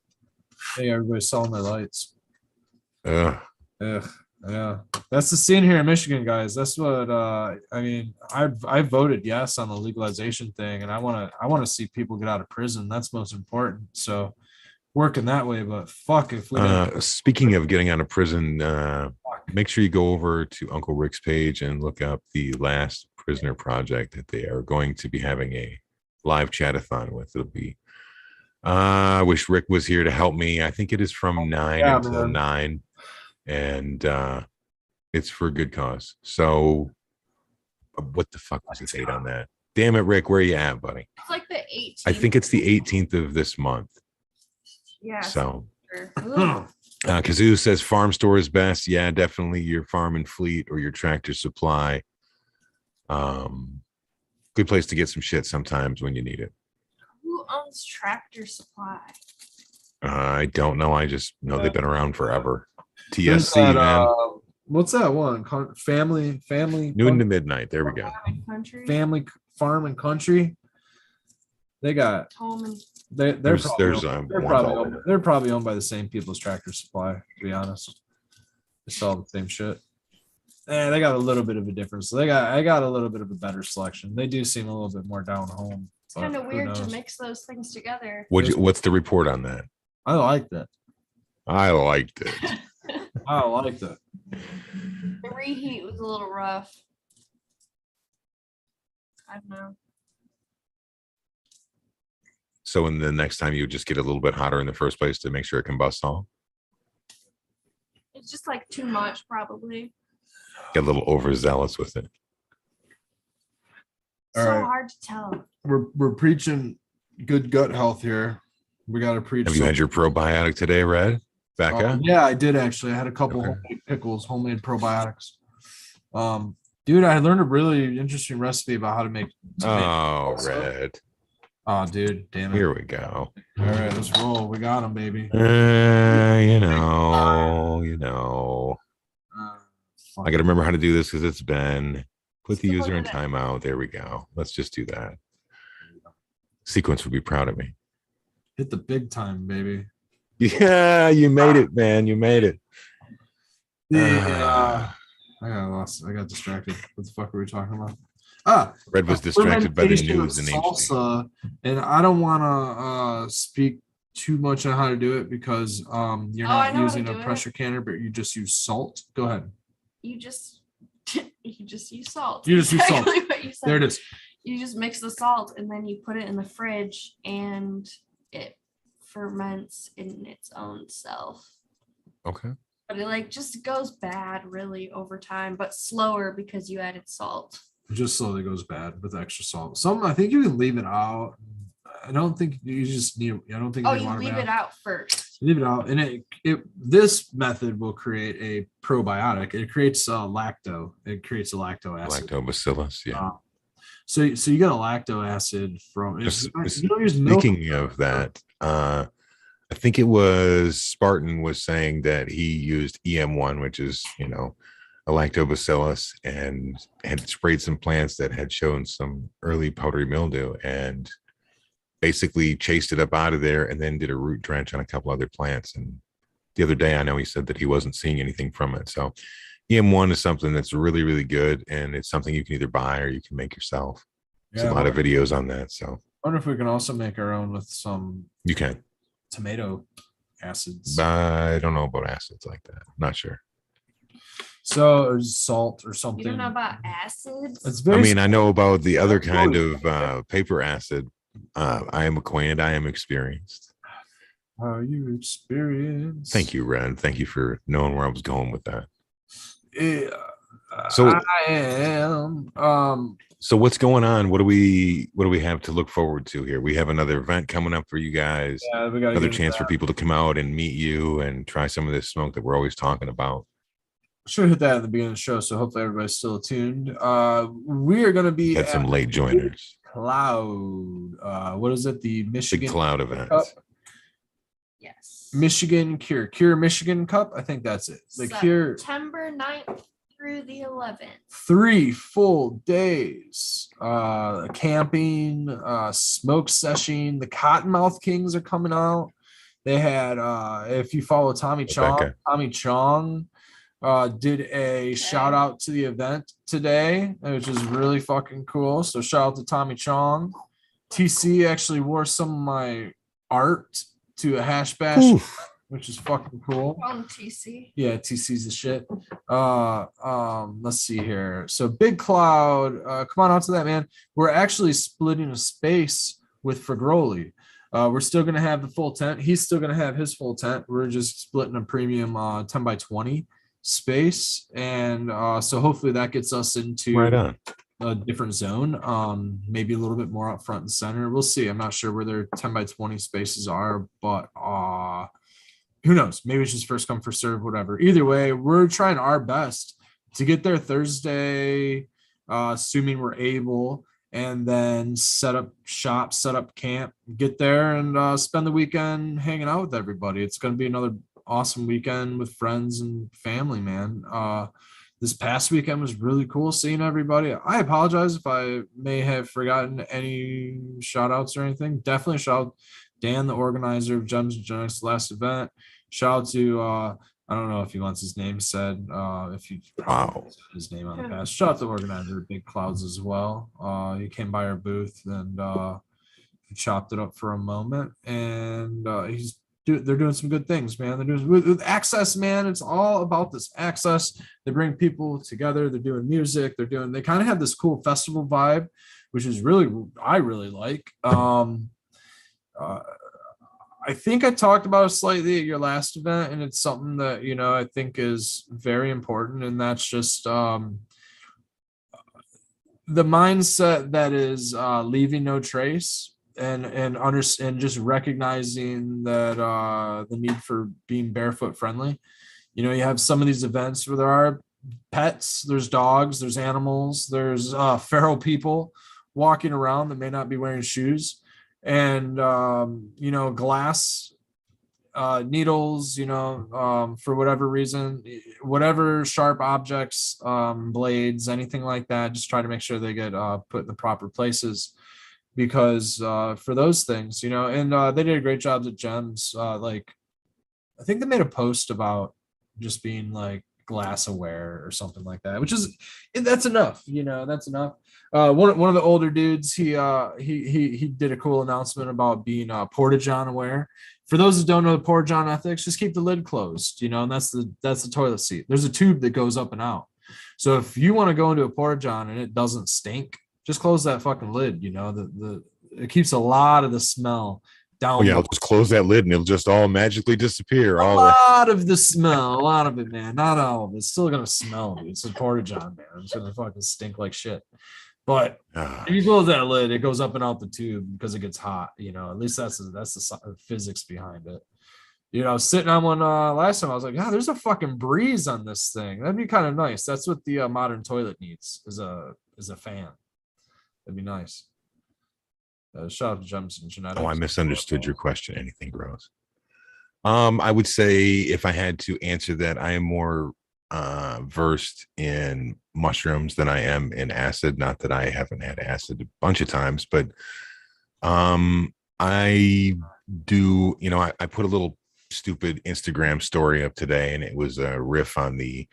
Hey, everybody's selling their lights. Ugh. Yeah, that's the scene here in Michigan, guys. That's what I mean. I voted yes on the legalization thing, and I want to see people get out of prison. That's most important. So working that way, but fuck if we. Speaking of getting out of prison, make sure you go over to Uncle Rick's page and look up the Last Prisoner Project that they are going to be having a live chat-a-thon with. It'll be. I wish Rick was here to help me. I think it is from 9 until 9. And it's for a good cause. So what the fuck was the date on that? Damn it, Rick, where you at, buddy? It's like the 18th. I think it's the 18th of this month. Yeah. So Ooh. Kazoo says farm store is best. Yeah, definitely your farm and fleet or your Tractor Supply. Good place to get some shit sometimes when you need it. Who owns Tractor Supply? I don't know. I just know they've been around forever. There's TSC, that, man. What's that one? Family. Noon to midnight. There we go. Country. Family farm and country. They got. Home and They're There's probably owned by the same people as Tractor Supply. To be honest, they sell the same shit. They got a little bit of a difference. I got a little bit of a better selection. They do seem a little bit more down home. it's kind of weird to mix those things together. What's the report on that? I liked it. I liked it. I liked it. The reheat was a little rough. I don't know. So in the next time you just get a little bit hotter in the first place to make sure it combusts all? It's just like too much, probably. Get a little overzealous with it. All So right. hard to tell. We're preaching good gut health here. We got to preach. Have you had your probiotic today, Red? Becca? Yeah, I did actually. I had a couple Okay. homemade pickles, homemade probiotics. Dude, I learned a really interesting recipe about how to make. Oh, salsa. Red. Oh, dude, damn it! Here we go. All right, let's roll. We got him, baby. You know. Fuck. I got to remember how to do this because it's been put the Still user in did it. timeout. There we go. Let's just do that. Sequence would be proud of me. Hit the big time, baby. Yeah, you made it, man. You made it. I got lost. I got distracted. What the fuck were we talking about? Red was distracted by the fermentation news of and salsa, and I don't want to speak too much on how to do it because you're I not know how to using a do it. pressure canner, but you just use salt. Go ahead. You just use salt. You just use salt. Exactly what you said. There it is. You just mix the salt and then you put it in the fridge and it ferments in its own self. Okay. But it like just goes bad really over time, but slower because you added salt. It just slowly goes bad with extra salt. Some I think you can leave it out. I don't think you just need. I don't think Oh, you you want leave it out first. Leave it out, and this method will create a probiotic. It creates lacto. It creates a lacto acid. Lactobacillus. Yeah. So you got a lacto acid from. Just- You don't use milk. Speaking of that, I think it was Spartan was saying that he used EM1, which is, a lactobacillus, and had sprayed some plants that had shown some early powdery mildew and basically chased it up out of there and then did a root drench on a couple other plants. And the other day, I know he said that he wasn't seeing anything from it. So EM1 is something that's really, really good. And it's something you can either buy or you can make yourself. There's a lot of videos on that. So I wonder if we can also make our own with some you can. tomato acids. I don't know about acids like that. Not sure. So or salt or something. You don't know about acids? It's very. I know about the other kind of paper acid. I am acquainted. I am experienced. How you experience? Thank you, Red. Thank you for knowing where I was going with that. Yeah, So I am. So what's going on? What do we have to look forward to here? We have another event coming up for you guys. Yeah, we got Another chance for people to come out and meet you and try some of this smoke that we're always talking about. Should hit that at the beginning of the show, so hopefully everybody's still tuned. We are going to be Had some at late joiners. Cloud. What is it? The Michigan Big Cloud event. Cup? Yes. Michigan Cure Michigan Cup. I think that's it. The Cure. September 9th through the 11th. 3 full days. Camping, smoke session. The Cottonmouth Kings are coming out. They had if you follow Tommy Chong did a shout out to the event today, which is really fucking cool. So shout out to Tommy Chong. TC actually wore some of my art to a hash bash, which is fucking cool. On TC. Yeah, TC's the shit. Let's see here. So Big Cloud, come on out to that, man. We're actually splitting a space with Fagroli. We're still gonna have the full tent. He's still gonna have his full tent. We're just splitting a premium 10 by 20 space, and so hopefully that gets us into Right on. a different zone, maybe a little bit more up front and center. We'll see. I'm not sure where their 10 by 20 spaces are, but who knows? Maybe it's just first come, first serve, whatever. Either way, we're trying our best to get there Thursday, assuming we're able, and then set up shop, set up camp, get there, and spend the weekend hanging out with everybody. It's going to be another awesome weekend with friends and family, man. This past weekend was really cool seeing everybody. I apologize if I may have forgotten any shout outs or anything. Definitely shout out Dan, the organizer of Gems and Genetics last event. Shout out to I don't know if he wants his name said. If you probably said his name on the past. Shout out to the organizer of Big Clouds as well. He came by our booth and chopped it up for a moment, and they're doing some good things, man. They're doing with access, man. It's all about this access. They bring people together. They're doing music. They kind of have this cool festival vibe, which is I really like. I think I talked about it slightly at your last event, and it's something that, I think is very important. And that's just the mindset that is leaving no trace and just recognizing that the need for being barefoot friendly. You have some of these events where there are pets, there's dogs, there's animals, there's feral people walking around that may not be wearing shoes. And glass needles, for whatever reason, whatever sharp objects, blades, anything like that, just try to make sure they get put in the proper places, because for those things, and they did a great job at Gems. I think they made a post about just being like glass aware or something like that, that's enough. That's enough. One of the older dudes, he did a cool announcement about being Porta-John aware. For those who don't know the Porta-John ethics, just keep the lid closed, and that's the toilet seat. There's a tube that goes up and out. So if you want to go into a Porta-John and it doesn't stink, just close that fucking lid. It keeps a lot of the smell down. Oh yeah, I'll just close that lid and it'll just all magically disappear. A lot of the smell, a lot of it, man. Not all of it. It's still gonna smell. Dude. It's a Porta-John, man. It's gonna fucking stink like shit. But if you close that lid, it goes up and out the tube because it gets hot. At least that's the physics behind it. I was sitting on one last time. I was like, there's a fucking breeze on this thing. That'd be kind of nice. That's what the modern toilet needs is a fan. That'd be nice. Shout out to Gems and Genetics. Oh, I misunderstood your question. Anything grows. I would say if I had to answer that, I am more versed in mushrooms than I am in acid. Not that I haven't had acid a bunch of times, but I do, I put a little stupid Instagram story up today, and it was a riff on the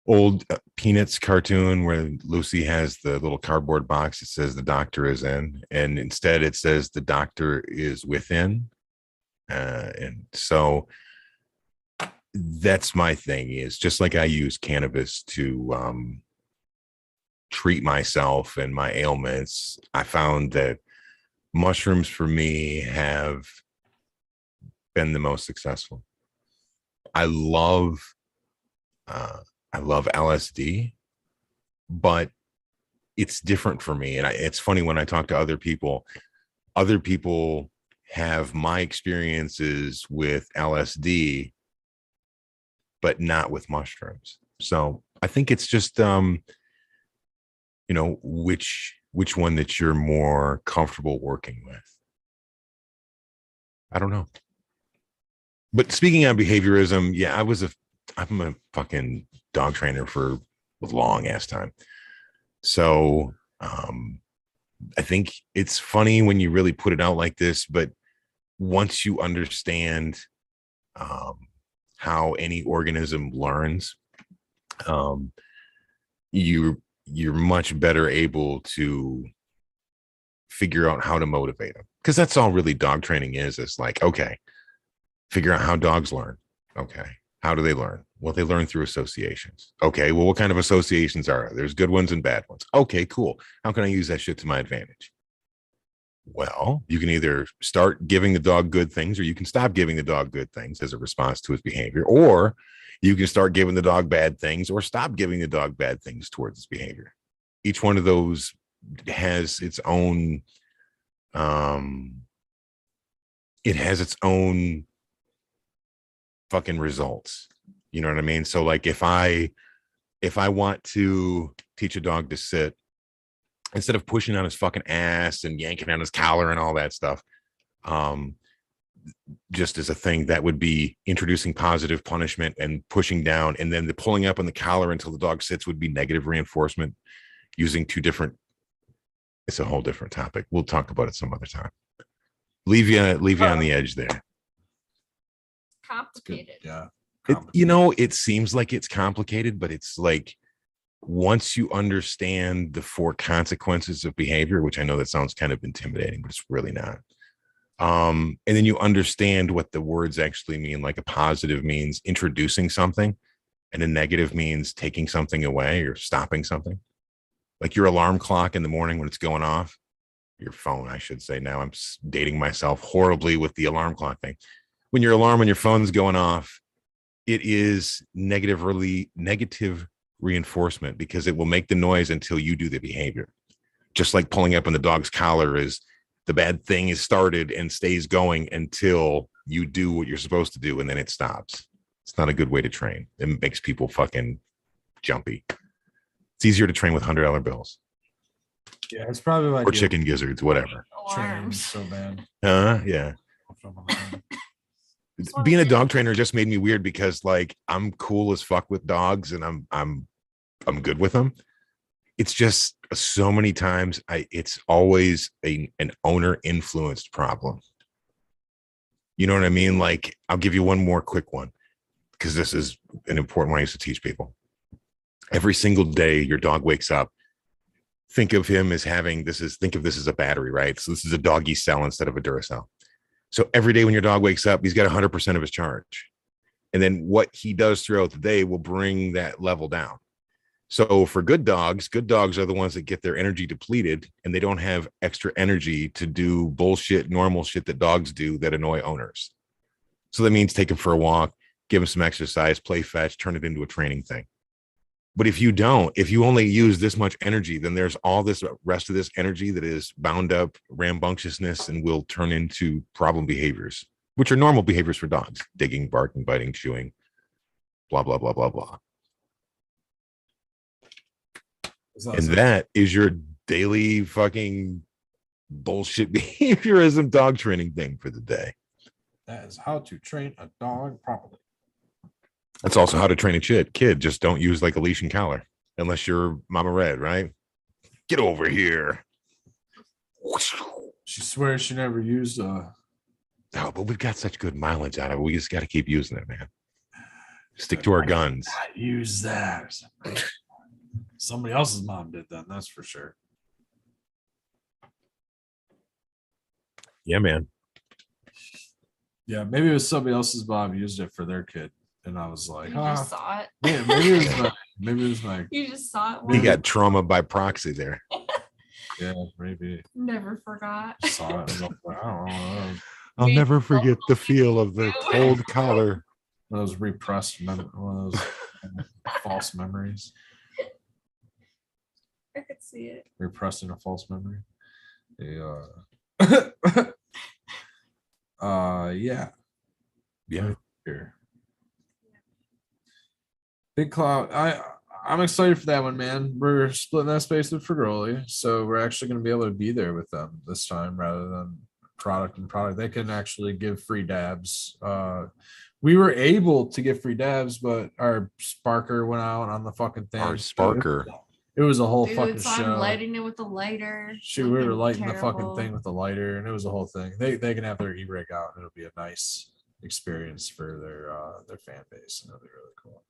old Peanuts cartoon where Lucy has the little cardboard box that says the doctor is in, and instead it says the doctor is within. And so that's my thing, is just like I use cannabis to treat myself and my ailments. I found that mushrooms for me have been the most successful. I love LSD, but it's different for me. And it's funny when I talk to other people have my experiences with LSD, but not with mushrooms. So I think it's just, which one that you're more comfortable working with. I don't know. But speaking of behaviorism, yeah, I'm a fucking dog trainer for a long ass time. So I think it's funny when you really put it out like this, but once you understand how any organism learns, you're much better able to figure out how to motivate them, because that's all really dog training is. It's like, okay, figure out how dogs learn. Okay, how do they learn? Well, they learn through associations. Okay, well, what kind of associations are there? There's good ones and bad ones. Okay, cool. How can I use that shit to my advantage? Well, you can either start giving the dog good things, or you can stop giving the dog good things as a response to his behavior, or you can start giving the dog bad things or stop giving the dog bad things towards his behavior. each one of those has its own it has its own fucking results. You know what I mean? So like if I want to teach a dog to sit, instead of pushing on his fucking ass and yanking on his collar and all that stuff, just as a thing, that would be introducing positive punishment and pushing down, and then the pulling up on the collar until the dog sits would be negative reinforcement, using two different. It's a whole different topic. We'll talk about it some other time. Leave you on the edge there. Complicated. Yeah. It seems like it's complicated, but it's like, once you understand the 4 consequences of behavior, which I know that sounds kind of intimidating, but it's really not. And then you understand what the words actually mean. Like a positive means introducing something, and a negative means taking something away or stopping something. Like your alarm clock in the morning when it's going off, your phone, I should say. Now I'm dating myself horribly with the alarm clock thing. When your alarm on your phone's going off, it is negative reinforcement, because it will make the noise until you do the behavior. Just like pulling up on the dog's collar is, the bad thing is started and stays going until you do what you're supposed to do, and then it stops. It's not a good way to train. It makes people fucking jumpy. It's easier to train with $100 bills. Yeah, it's probably like or chicken gizzards, whatever. Alarms. So bad. Yeah. Being a dog trainer just made me weird, because like I'm cool as fuck with dogs and I'm good with them. It's just so many times it's always an owner influenced problem. You know what I mean? Like, I'll give you one more quick one, because this is an important one I used to teach people. Every single day your dog wakes up, think of him as think of this as a battery, right? So this is a doggy cell instead of a Duracell. So every day when your dog wakes up, he's got 100% of his charge. And then what he does throughout the day will bring that level down. So for good dogs are the ones that get their energy depleted, and they don't have extra energy to do bullshit, normal shit that dogs do that annoy owners. So that means take him for a walk, give him some exercise, play fetch, turn it into a training thing. But if you only use this much energy, then there's all this rest of this energy that is bound up rambunctiousness and will turn into problem behaviors, which are normal behaviors for dogs: digging, barking, biting, chewing, blah, blah, blah, blah, blah. And that is your daily fucking bullshit behaviorism dog training thing for the day. That is how to train a dog properly. That's also how to train a kid. Just don't use like a leash and collar unless you're Mama Red, right? Get over here. She swears she never used No, but we've got such good mileage out of it. We just got to keep using it, man. Stick to our guns. Use that. Somebody else's mom did that, that's for sure. Yeah, man. Yeah, maybe it was somebody else's mom used it for their kid, and I was like, You just saw it. yeah, maybe it was my You just saw it. He once. got trauma by proxy there. yeah, maybe Never forgot. saw it. I don't know. I'll never forget the feel of the cold collar. One of those repressed one of those false memories. I could see it. Repressed in a false memory. Yeah. Yeah. Here. Big Cloud. I'm excited for that one, man. We're splitting that space with Fragoli, so we're actually going to be able to be there with them this time rather than product. They can actually give free dabs. We were able to get free dabs, but our sparker went out on the fucking thing. Our sparker. It was a whole Dude, fucking so show. I'm lighting it with a lighter. We were lighting terrible. the fucking thing with the lighter, and it was a whole thing. They can have their e-rig out, and it'll be a nice experience for their fan base, and it'll be really cool.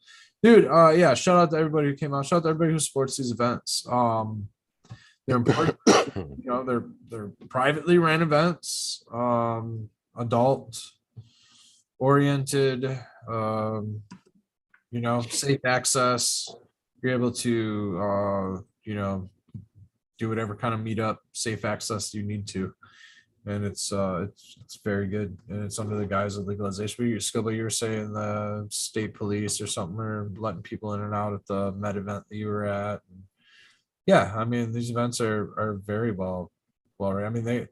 Dude, yeah, shout out to everybody who came out. Shout out to everybody who supports these events. They're important. They're privately ran events, adult oriented, safe access. You're able to do whatever kind of meetup, safe access you need to, and it's very good, and it's under the guise of legalization. But Skilbo, you were saying the state police or something are letting people in and out at the med event that you were at. Yeah, I mean, these events are very well. I mean, they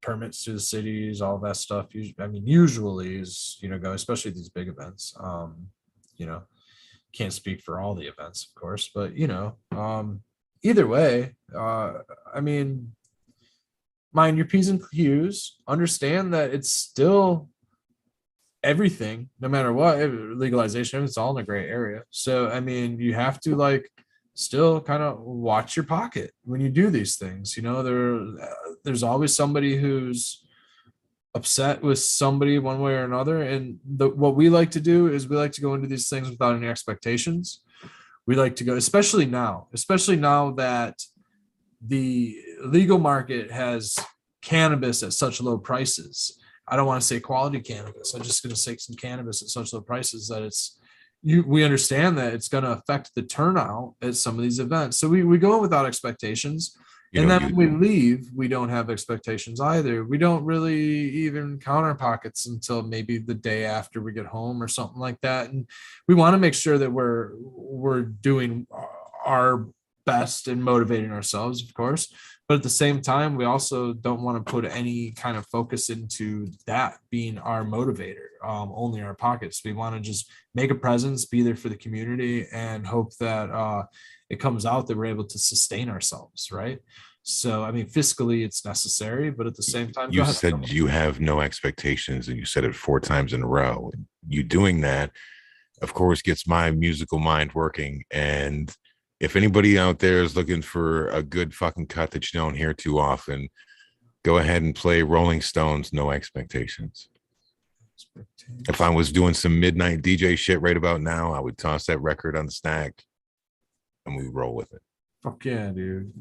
permits to the cities, all that stuff. I mean, usually is go, especially these big events. You know, can't speak for all the events, of course, but either way, I mean, mind your P's and Q's. Understand that it's still everything, no matter what legalization. It's all in a gray area. So I mean, you have to like still kind of watch your pocket when you do these things. There's always somebody who's upset with somebody one way or another, and what we like to do is we like to go into these things without any expectations. We like to go, especially now that the legal market has cannabis at such low prices. I don't want to say quality cannabis. I'm just going to say some cannabis at such low prices that we understand that it's going to affect the turnout at some of these events. So we go in without expectations. And then when we leave, we don't have expectations either. We don't really even count our pockets until maybe the day after we get home or something like that. And we want to make sure that we're doing our best and motivating ourselves, of course. But at the same time, we also don't want to put any kind of focus into that being our motivator, only our pockets. We want to just make a presence, be there for the community, and hope that it comes out that we're able to sustain ourselves, right? So, I mean, fiscally, it's necessary, but at the same time, you said you have no expectations, and you said it 4 times in a row. You doing that, of course, gets my musical mind working. And if anybody out there is looking for a good fucking cut that you don't hear too often, go ahead and play Rolling Stones, No Expectations. If I was doing some midnight DJ shit right about now, I would toss that record on the stack and we roll with it. Fuck yeah, dude.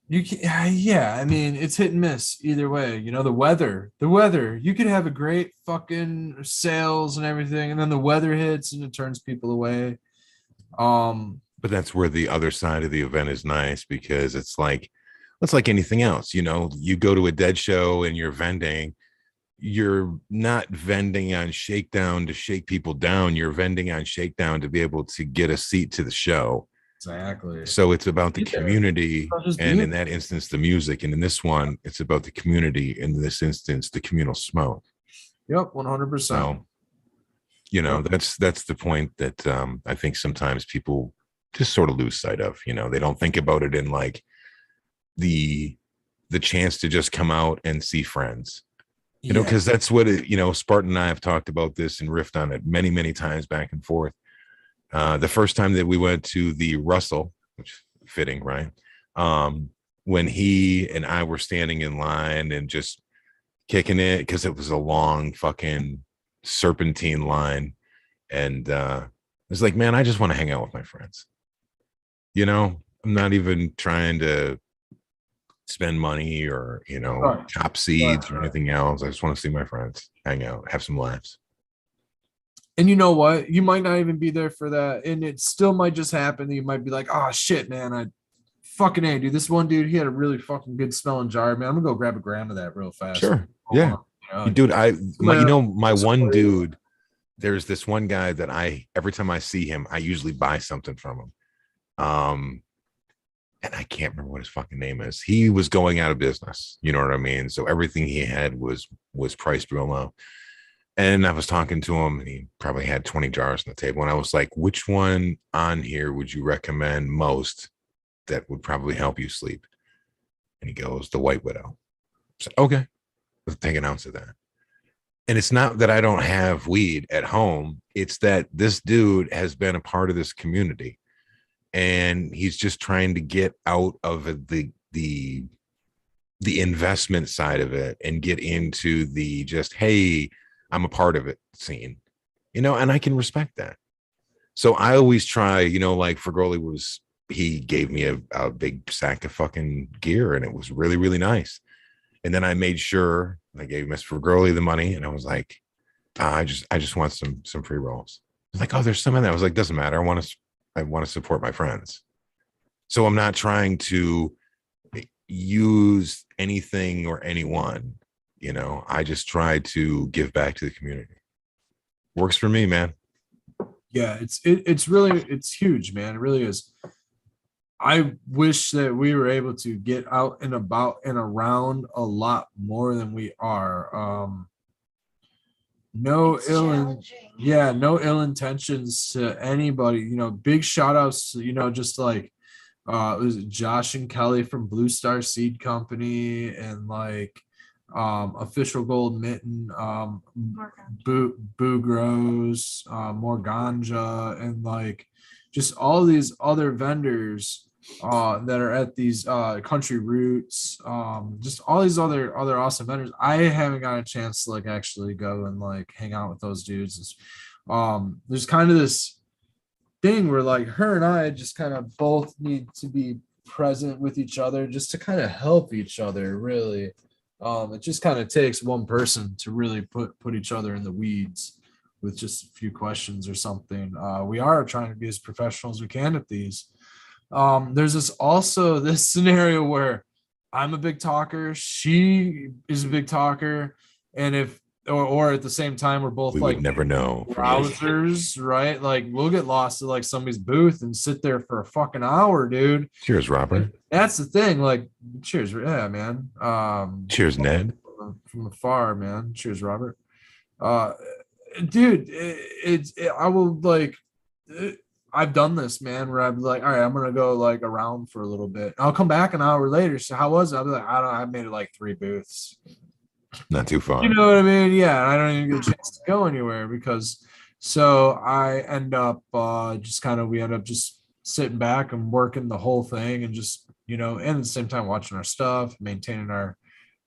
You can, yeah, I mean, it's hit and miss either way. The weather, you could have a great fucking sales and everything, and then the weather hits and it turns people away. But that's where the other side of the event is nice, because it's like anything else. You go to a dead show and you're vending. You're not vending on shakedown to shake people down. You're vending on shakedown to be able to get a seat to the show. Exactly. So it's about the community, and in that instance, the music, and in this one, it's about the community. In this instance, the communal smoke. Yep, 100%. So, that's the point that I think sometimes people just sort of lose sight of. They don't think about it in like the chance to just come out and see friends. Because that's what Spartan and I have talked about this and riffed on it many, many times back and forth. The first time that we went to the Russell, which fitting, right? When he and I were standing in line and just kicking it, because it was a long fucking serpentine line. And it's like, man, I just want to hang out with my friends. I'm not even trying to spend money or, chop seeds or anything else. I just want to see my friends, hang out, have some laughs. And you know what? You might not even be there for that. And it still might just happen. You might be like, oh, shit, man. I fucking A, dude. This one dude, he had a really fucking good smelling jar, man. I'm going to go grab a gram of that real fast. Sure. Yeah. Dude, my one dude, there's this one guy that every time I see him, I usually buy something from him. And I can't remember what his fucking name is. He was going out of business. You know what I mean? So everything he had was priced real low. And I was talking to him, and he probably had 20 jars on the table. And I was like, which one on here would you recommend most that would probably help you sleep? And he goes, the White Widow. I said, okay, let's take an ounce of that. And it's not that I don't have weed at home. It's that this dude has been a part of this community. And he's just trying to get out of the investment side of it and get into the just, hey, I'm a part of it scene, and I can respect that. So I always try, like Fergoli he gave me a big sack of fucking gear, and it was really, really nice. And then I made sure I gave Miss Fergoli the money, and I was like, I just want some free rolls. I was like, oh, there's some in there. I was like, doesn't matter. I want to support my friends. So I'm not trying to use anything or anyone. I just try to give back to the community. Works for me, man. Yeah, it's really it's huge, man. It really is. I wish that we were able to get out and about and around a lot more than we are. No It's ill challenging. no ill intentions to anybody. Big shout outs, just like it was Josh and Kelly from Blue Star Seed Company and like Official Gold Mitten, Boo Grows, More Ganja, and like just all these other vendors that are at these Country Roots, just all these other awesome vendors. I haven't got a chance to like actually go and like hang out with those dudes. There's kind of this thing where like her and I just kind of both need to be present with each other just to kind of help each other, really. It just kind of takes one person to really put each other in the weeds with just a few questions or something. We are trying to be as professional as we can at these. There's this scenario where I'm a big talker, she is a big talker, and if or at the same time we're both we like would never know. browsers, right? Like we'll get lost at like somebody's booth and sit there for a fucking hour, dude. Cheers, Robert. That's the thing. Like, cheers, yeah, man. Cheers, Ned. From afar, man. Cheers, Robert. Dude, I will like. I've done this, man, where I'm like, all right, I'm gonna go like around for a little bit. I'll come back an hour later. So how was it? I'll be like, I made it like 3 booths. Not too far. You know what I mean? Yeah, I don't even get a chance to go anywhere because so I end up we end up just sitting back and working the whole thing and just, and at the same time watching our stuff, maintaining our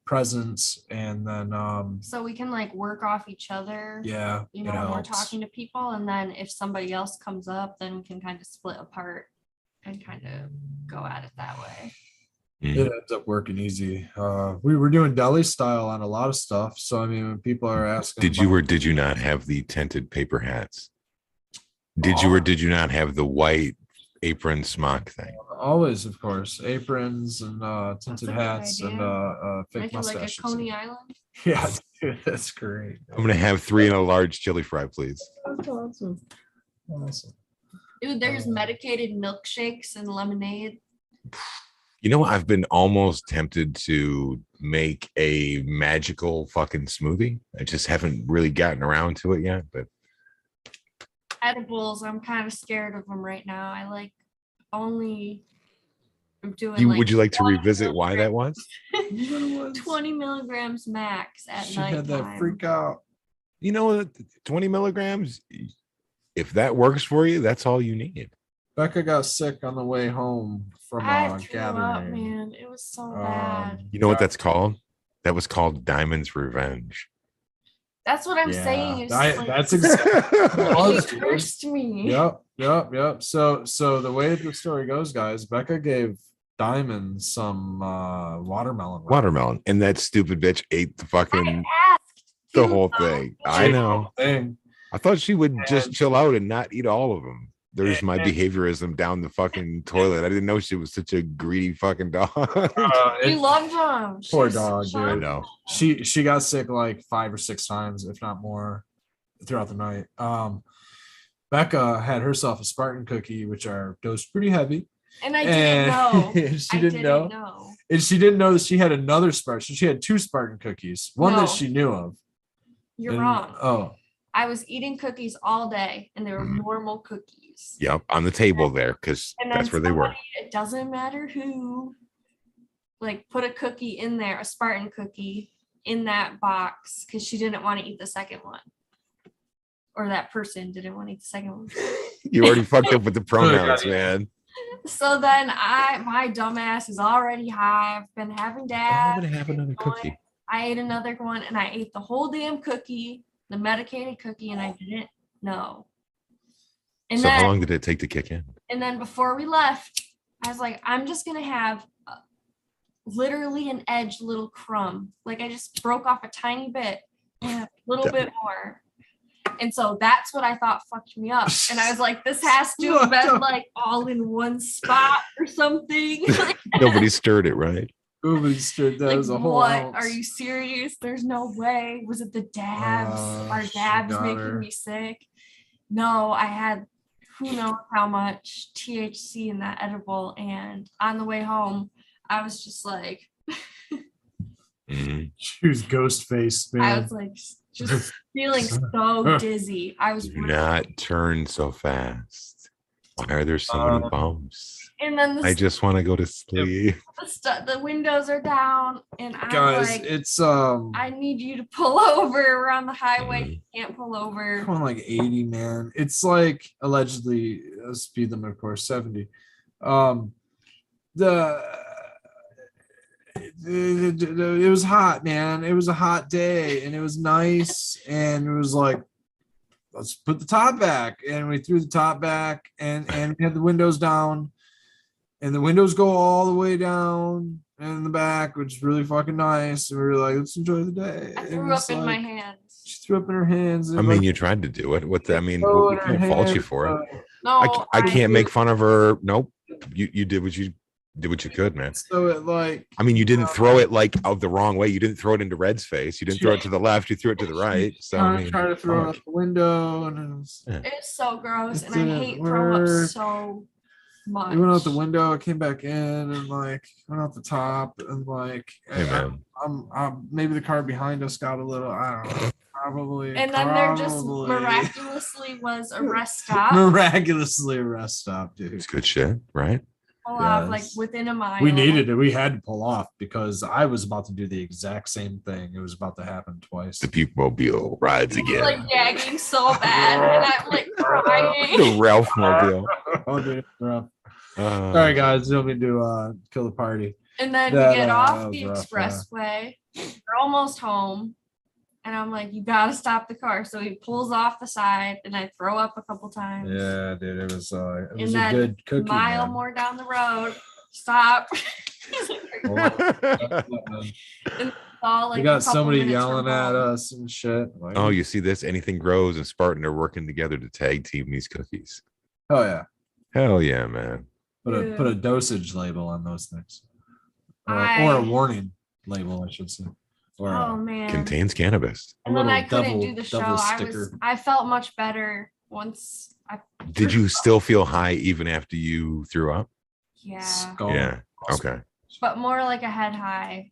presence, and then so we can like work off each other. Yeah, when we're talking to people, and then if somebody else comes up, then we can kind of split apart and kind of go at it that way. It ends up working easy. We were doing deli style on a lot of stuff. So I mean, when people are asking, did you or did you not have the tinted paper hats? Did you or did you not have the white apron smock thing? Always, of course, aprons and tinted hats and fake mustaches. Like a Coney Island. Yeah, dude, that's great. I'm gonna have 3 and a large chili fry, please. That's awesome. Dude, there's medicated milkshakes and lemonade. I've been almost tempted to make a magical fucking smoothie. I just haven't really gotten around to it yet, but edibles, I'm kind of scared of them right now. I like only I'm doing would you like to revisit why that was? 20 milligrams max at she night. Had that freak out. 20 milligrams, if that works for you, that's all you need. Becca got sick on the way home from gathering. Up, man. It was so bad. You know what that's called? That was called Diamond's Revenge. That's what I'm saying. That's exactly it cursed me. Yep. So the way the story goes, guys, Becca gave Diamond some watermelon. Watermelon, and that stupid bitch ate the fucking the whole thing. I know. I thought she would just chill out and not eat all of them. There's my behaviorism down the fucking toilet. I didn't know she was such a greedy fucking dog. You loved them. Poor dog, dude. I know. She got sick like 5 or 6 times, if not more, throughout the night. Becca had herself a Spartan cookie, which are dosed pretty heavy. And I didn't know. She didn't know. And she didn't know that she had another Spartan. So she had 2 Spartan cookies, one that she knew of. You're wrong. Oh. I was eating cookies all day, and they were normal cookies. Yep, on the table there, because that's where they were. It doesn't matter who, like, put a cookie in there, a Spartan cookie in that box, because she didn't want to eat the second one. Or that person didn't want to eat the second one. You already fucked up with the pronouns, man. So then my dumbass is already high. I've been having dad. I'm gonna have another cookie. I ate another one, and I ate the whole damn cookie, the medicated cookie, and I didn't know. And so how long did it take to kick in? And then before we left, I was like, I'm just going to have literally an edge little crumb. Like I just broke off a tiny bit and a little bit more. And so that's what I thought fucked me up. And I was like, this has to have been like all in one spot or something. Nobody stirred it, right? Nobody stirred that. Like, was a whole what? ounce. Are you serious? There's no way. Was it the dabs? Are dabs making me sick? No, I had who knows how much THC in that edible, and on the way home, I was just like, She was ghost faced, man. I was like, just feeling so dizzy. I was Do not turn so fast. Why are there so many bumps? and then I just want to go to sleep. the windows are down, and I'm Guys, like, it's I need you to pull over. We're on the highway. You can't pull over. going like 80, man. It's like allegedly speed limit, of course, 70. It was hot, man. It was a hot day, and it was nice, and it was like, let's put the top back, and we threw the top back, and we had the windows down, and the windows go all the way down in the back, which is really fucking nice. And we were like, let's enjoy the day. I threw up in my hands. She threw up in her hands. I mean, you tried to do it. I mean, we can't fault you for it. No, I can't make fun of her. Nope. You did what you could, man. So it like, I mean, you didn't throw it like of the wrong way. You didn't throw it into Red's face. You didn't throw it to the left. You threw it to the right. So I mean, tried to throw it out the window, and it was so gross, and I didn't hate throwing up work. so much. It went out the window, it came back in, and like went out the top, and like, hey, man. I'm maybe the car behind us got a little, I don't know, probably. And then there just miraculously was a rest stop. Miraculously a rest stop, dude. It's good shit, right? Pull off like within a mile. We needed it. We had to pull off because I was about to do the exact same thing. It was about to happen twice. The puke mobile rides again. Like gagging so bad, and I'm like crying. The Ralph mobile. Oh, dude, rough. Sorry, guys. Don't mean to kill the party. And then we get off the expressway. We're almost home. And I'm like, you gotta stop the car. So he pulls off the side, and I throw up a couple times. Yeah, dude, it was a then good cookie. Mile more down the road, stop. And all, like, we got somebody yelling at us and shit. Like, oh, you see this? Anything Grows and Spartan are working together to tag team these cookies. oh yeah. Hell yeah, man. Put a dosage label on those things, or a warning label, I should say. Or oh man, contains cannabis. And then I couldn't do the show. I felt much better once. Did you still feel high even after you threw up? Yeah. Yeah. Okay. But more like a head high.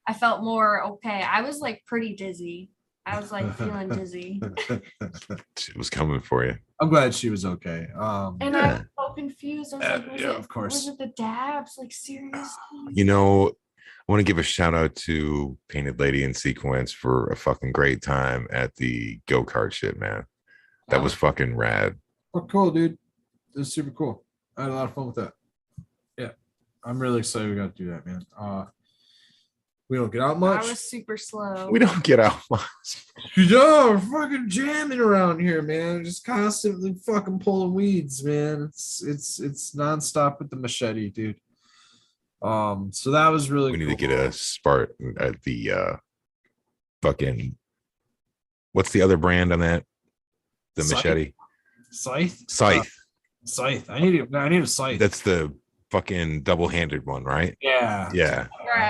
I felt more okay. I was like pretty dizzy. I was like feeling dizzy. She was coming for you. I'm glad she was okay. And I was so confused. I was like, of course. Was it the dabs? Like, seriously? You know, I want to give a shout out to Painted Lady in Sequence for a fucking great time at the go-kart shit, man. That was fucking rad. Oh, cool, dude. It was super cool. I had a lot of fun with that. Yeah. I'm really excited we got to do that, man. We don't get out much. I was super slow. We don't get out much. Yeah, we're fucking jamming around here, man. Just constantly fucking pulling weeds, man. It's nonstop with the machete, dude. So that was really we cool. need to get a Spartan at the fucking, what's the other brand on that? The Scythe? machete. Scythe. Scythe. I need a scythe. That's the fucking double-handed one, right? Yeah. Yeah.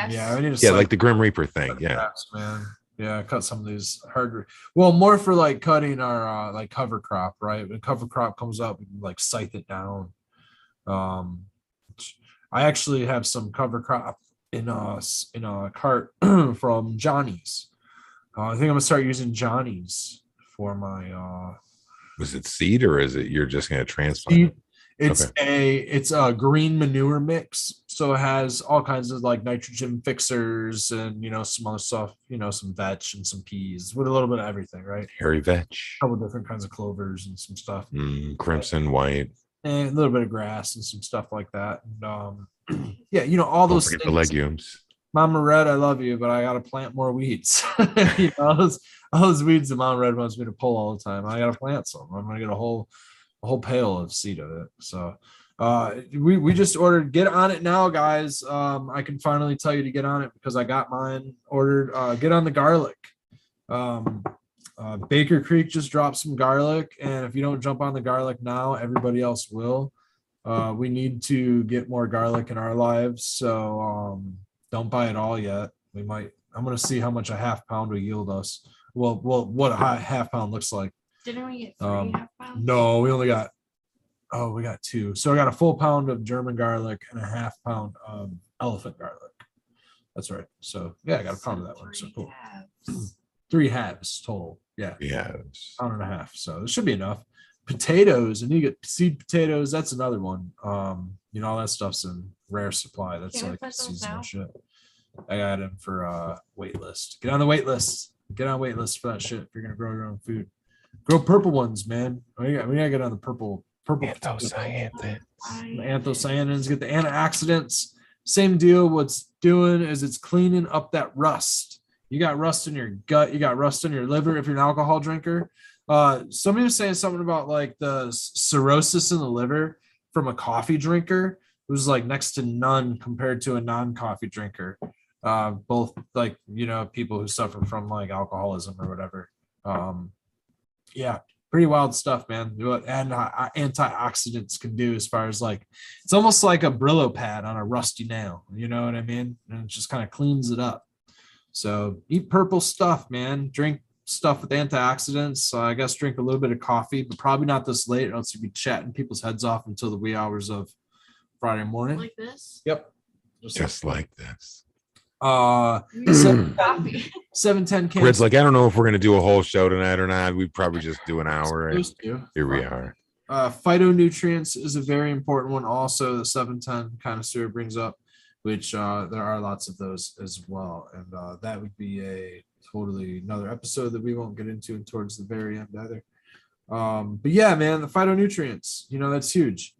Yeah, I need a yeah, like the Grim Reaper thing. Yeah. Crafts, man. Yeah, cut some of these hard. Well, more for like cutting our like cover crop, right? When cover crop comes up, we can like scythe it down. I actually have some cover crop in a cart from Johnny's. I think I'm gonna start using Johnny's for my. Was it seed or is it you're just gonna transplant? It's a green manure mix, so it has all kinds of like nitrogen fixers and some other stuff, some vetch and some peas with a little bit of everything, right? Hairy vetch, a couple different kinds of clovers and some stuff, crimson, white, and a little bit of grass and some stuff like that. And yeah, all those things. The legumes. Mama Red, I love you, but I gotta plant more weeds. All those weeds that Mama Red wants me to pull all the time. I gotta plant some. I'm gonna get a whole pail of seed of it. So we just ordered. Get on it now, guys. I can finally tell you to get on it because I got mine ordered. Get on the garlic. Baker Creek just dropped some garlic, and if you don't jump on the garlic now, everybody else will. We need to get more garlic in our lives, so don't buy it all yet. We might. I'm gonna see how much a half pound will yield us. Well, what a half pound looks like. Didn't we get 3.5 pounds? No, we only got. Oh, we got 2. So I got a full pound of German garlic and a half pound of elephant garlic. That's right. So yeah, I got a pound of that one. So cool. 3 halves total. Yeah. Pound and a half. So it should be enough. Potatoes, and you get seed potatoes. That's another one. All that stuff's in rare supply. That's like seasonal shit. I got him for wait list. Get on the wait list. Get on wait list for that shit if you're gonna grow your own food. Grow purple ones, man. We gotta get on the purple anthocyanins, get the antioxidants. Same deal. What's doing is it's cleaning up that rust. You got rust in your gut, you got rust in your liver if you're an alcohol drinker. Somebody was saying something about like the cirrhosis in the liver from a coffee drinker. It was like next to none compared to a non-coffee drinker. Both like, people who suffer from like alcoholism or whatever. Yeah, pretty wild stuff, man. What antioxidants can do as far as like, it's almost like a Brillo pad on a rusty nail. You know what I mean? And it just kind of cleans it up. So eat purple stuff, man. Drink stuff with antioxidants. I guess drink a little bit of coffee, but probably not this late, or else you'd be chatting people's heads off until the wee hours of Friday morning. Like this? Yep. Just like this. 710 cans. Red's like, I don't know if we're gonna do a whole show tonight or not. We'd probably just do an hour. And here we are. Phytonutrients is a very important one. Also, the 710 connoisseur brings up, which there are lots of those as well, and that would be a totally another episode that we won't get into towards the very end either. But yeah, man, the phytonutrients, that's huge.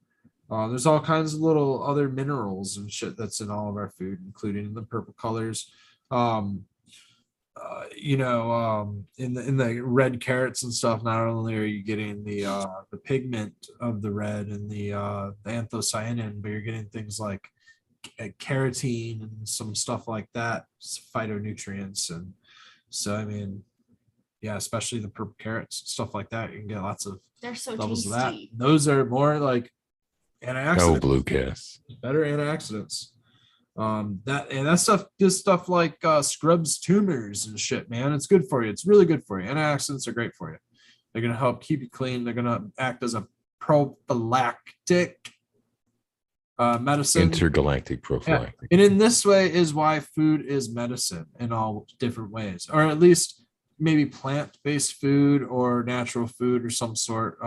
There's all kinds of little other minerals and shit that's in all of our food, including the purple colors. In the red carrots and stuff, not only are you getting the pigment of the red and the anthocyanin, but you're getting things like carotene and some stuff like that, phytonutrients. And so, I mean, yeah, especially the purple carrots, stuff like that, you can get lots of levels of that. Those are more like antioxidants. No blue kiss. Better antioxidants. That stuff does stuff like scrubs tumors and shit, man. It's good for you. It's really good for you. Antioxidants are great for you. They're gonna help keep you clean. They're gonna act as a prophylactic medicine. Intergalactic prophylactic. Yeah. And in this way is why food is medicine in all different ways, or at least maybe plant-based food or natural food or some sort.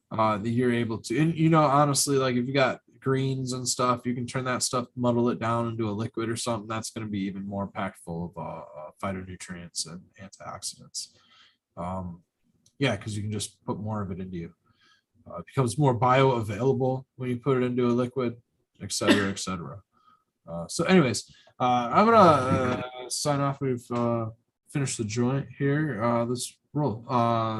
That you're able to, and honestly, like if you got greens and stuff, you can turn that stuff, muddle it down into a liquid or something. That's going to be even more packed full of phytonutrients and antioxidants. Because you can just put more of it into you. It becomes more bioavailable when you put it into a liquid, et cetera, et cetera. So anyways, I'm gonna sign off. We've finished the joint here. Let's roll.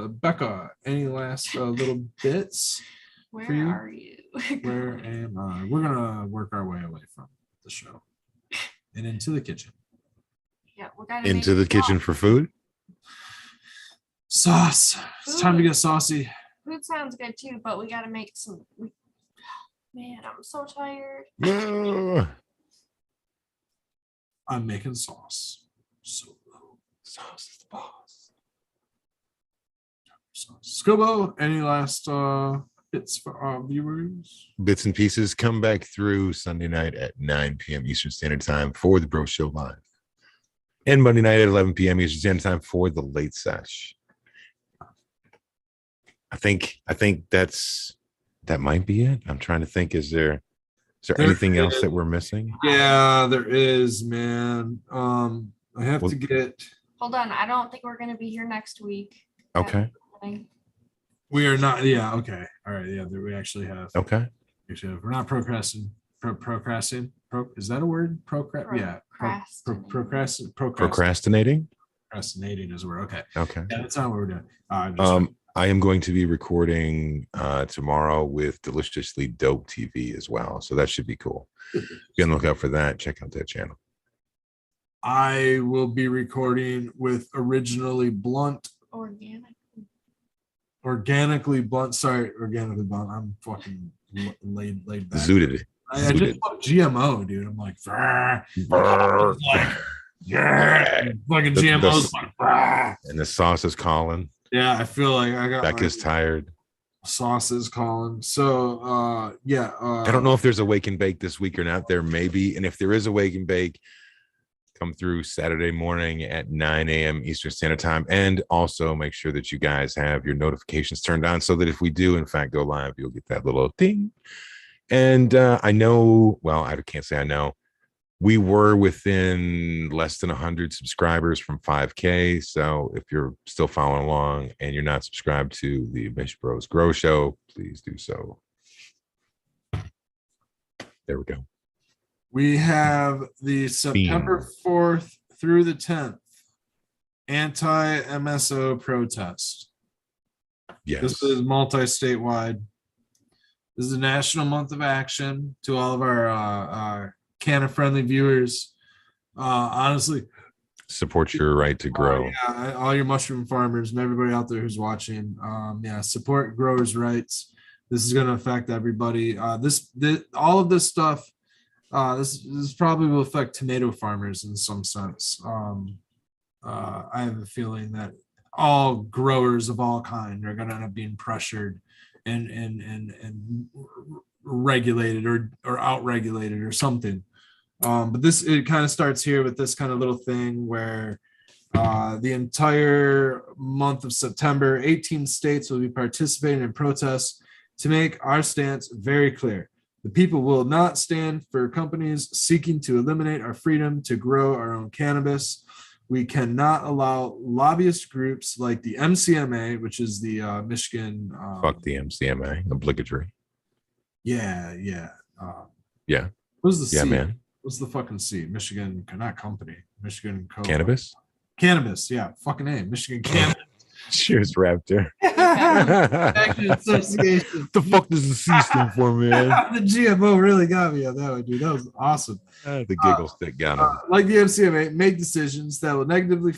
Becca, any last little bits? Where are you? Where am I? We're gonna work our way away from the show and into the kitchen. Yeah, we got into the kitchen for food. Sauce. It's time to get saucy. Food sounds good too, but we gotta make some. Man, I'm so tired. No. I'm making sauce. Sauce is the boss. Skilbo, any last bits for our viewers? Bits and pieces come back through Sunday night at 9 p.m. Eastern Standard Time for the Bro Show Live. And Monday night at 11 p.m. Eastern Standard Time for the Late Sesh. I think that might be it. I'm trying to think. Is there anything else that we're missing? Yeah, there is, man. I have to get. Hold on, I don't think we're gonna be here next week. Okay. We are not. Yeah. Okay. All right. Yeah. We actually have. Okay. We're not procrastinating. Is that a word? Yeah. Procrastinating. Procrastinating is a word. Okay. Okay. Yeah, that's not what we're doing. I am going to be recording tomorrow with Deliciously Dope TV as well, so that should be cool. You can look out for that. Check out that channel. I will be recording with Originally Blunt. Organically Blunt. Sorry, Organically Blunt. I'm fucking laid back. Zooted. I just put GMO, dude. I'm like, yeah, fucking GMOs. And the sauce is calling. Yeah, I feel like I got Becca's tired. sauces calling. So yeah. I don't know if there's a wake and bake this week or not. There may be. And if there is a wake and bake, come through Saturday morning at 9 a.m. Eastern Standard Time. And also make sure that you guys have your notifications turned on so that if we do, in fact, go live, you'll get that little ding. And I know, well, I can't say I know. We were within less than 100 subscribers from 5K. So if you're still following along and you're not subscribed to the Mish Bros Grow Show, please do so. There we go. We have the September 4th through the 10th anti-MSO protest. Yes. This is multi-statewide. This is a national month of action to all of our canna-friendly viewers. Honestly, support your right to grow. Yeah, all your mushroom farmers and everybody out there who's watching. Yeah, support growers' rights. This is going to affect everybody. This all of this stuff. This probably will affect tomato farmers in some sense. I have a feeling that all growers of all kind are going to end up being pressured and regulated or out-regulated or something. But it kind of starts here with this kind of little thing where the entire month of September, 18 states will be participating in protests to make our stance very clear. The people will not stand for companies seeking to eliminate our freedom to grow our own cannabis. We cannot allow lobbyist groups like the MCMA, which is the Michigan. Fuck the MCMA, obligatory. Yeah. Yeah. What's the C? Yeah, man. What's the fucking C? Michigan, not company. Michigan Cannabis. Cannabis. Yeah, fucking name. Michigan Cannabis. Cheers, Raptor. Association. The fuck does the C stand for, man? The GMO really got me on that one, dude. That was awesome. The giggle stick got him. Like the MCMA, make decisions that will negatively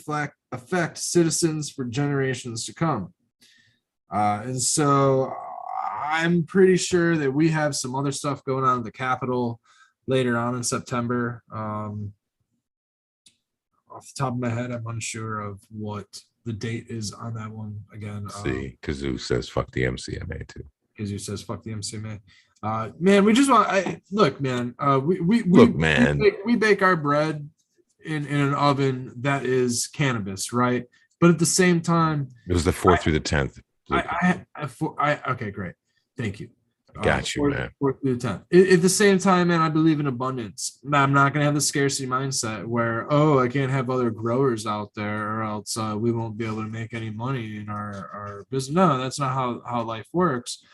affect citizens for generations to come. And so I'm pretty sure that we have some other stuff going on at the Capitol later on in September. Off the top of my head, I'm unsure of what the date is on that one. Again, see, Kazoo says fuck the MCMA too. Kazoo says fuck the MCMA. Man, we just want. Look, man. We bake our bread in an oven that is cannabis, right? But at the same time, it was the 4th through the 10th. Okay, great. Thank you. Got you, man. 4th through the 10th. At the same time, man, I believe in abundance. I'm not going to have the scarcity mindset where, I can't have other growers out there or else we won't be able to make any money in our business. No, that's not how life works.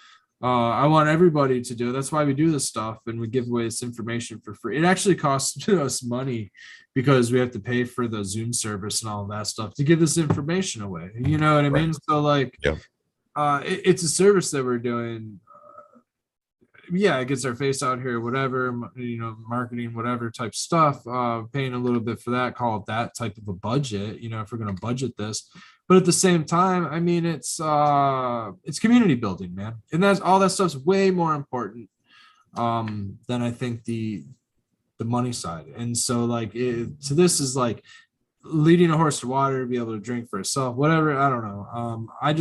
I want everybody to do it. That's why we do this stuff and we give away this information for free. It actually costs us money because we have to pay for the Zoom service and all of that stuff to give this information away. You know what I mean? So like, it's a service that we're doing. It gets our face out here, whatever, marketing, whatever type stuff, paying a little bit for that, call it that type of a budget, if we're going to budget this. But at the same time, I mean, it's community building, man. And that's all that stuff's way more important than I think the money side. And so so this is like leading a horse to water, to be able to drink for itself, whatever. I don't know. I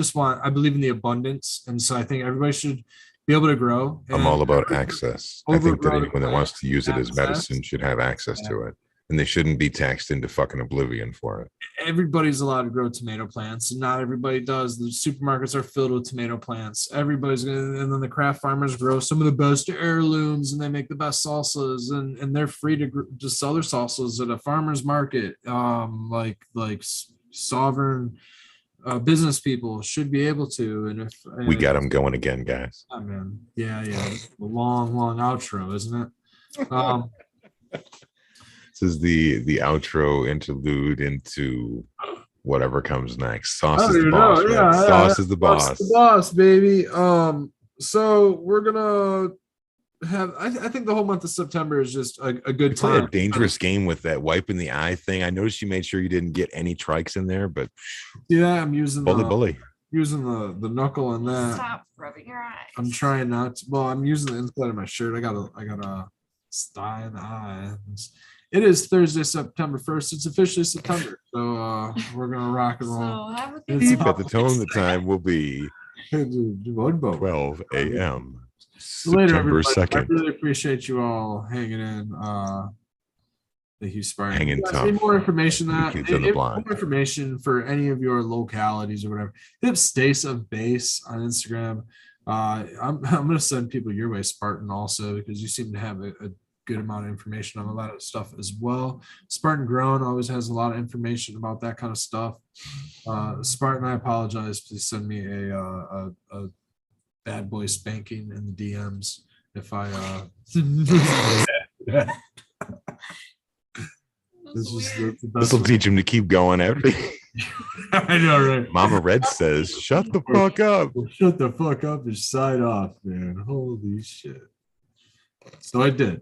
believe in the abundance. And so I think everybody should be able to grow. I'm all about access. I think that anyone that wants to use it as medicine should have access to it. And they shouldn't be taxed into fucking oblivion for it. Everybody's allowed to grow tomato plants, and not everybody does. The supermarkets are filled with tomato plants. Everybody's gonna, and then the craft farmers grow some of the best heirlooms, and they make the best salsas, and they're free to sell their salsas at a farmer's market. Like sovereign business people should be able to. And if we got them going again, guys. Oh, man. Yeah. A long outro, isn't it? This is the outro interlude into whatever comes next. Sauce is the boss. Sauce is the boss. Sauce the boss, baby. So we're gonna have. I think the whole month of September is just a good time. Play a dangerous game with that wiping the eye thing. I noticed you made sure you didn't get any trikes in there, but yeah, I'm using bully. Using the knuckle on that. Stop rubbing your eyes. I'm trying not to. Well, I'm using the inside of my shirt. I got a Sty in the eye. It is Thursday, September 1st. It's officially September. So we're gonna rock and roll. So have a good Beep at the tone, the time will be One vote. 12 a.m. Later, September everybody. 2nd. I really appreciate you all hanging in. Thank you, Spartan. Hanging If you guys tough. need more information Kids on the block. more information for any of your localities or whatever. Hit up Stace of Base on Instagram. I'm gonna send people your way, Spartan, also, because you seem to have a good amount of information on a lot of stuff as well. Spartan Grown always has a lot of information about that kind of stuff. Spartan, I apologize. Please send me a bad boy spanking in the DMs if I This will teach him to keep going every. I know, right? Mama Red says, "Shut the fuck up." Shut the fuck up and sign off, man. Holy shit. So I did.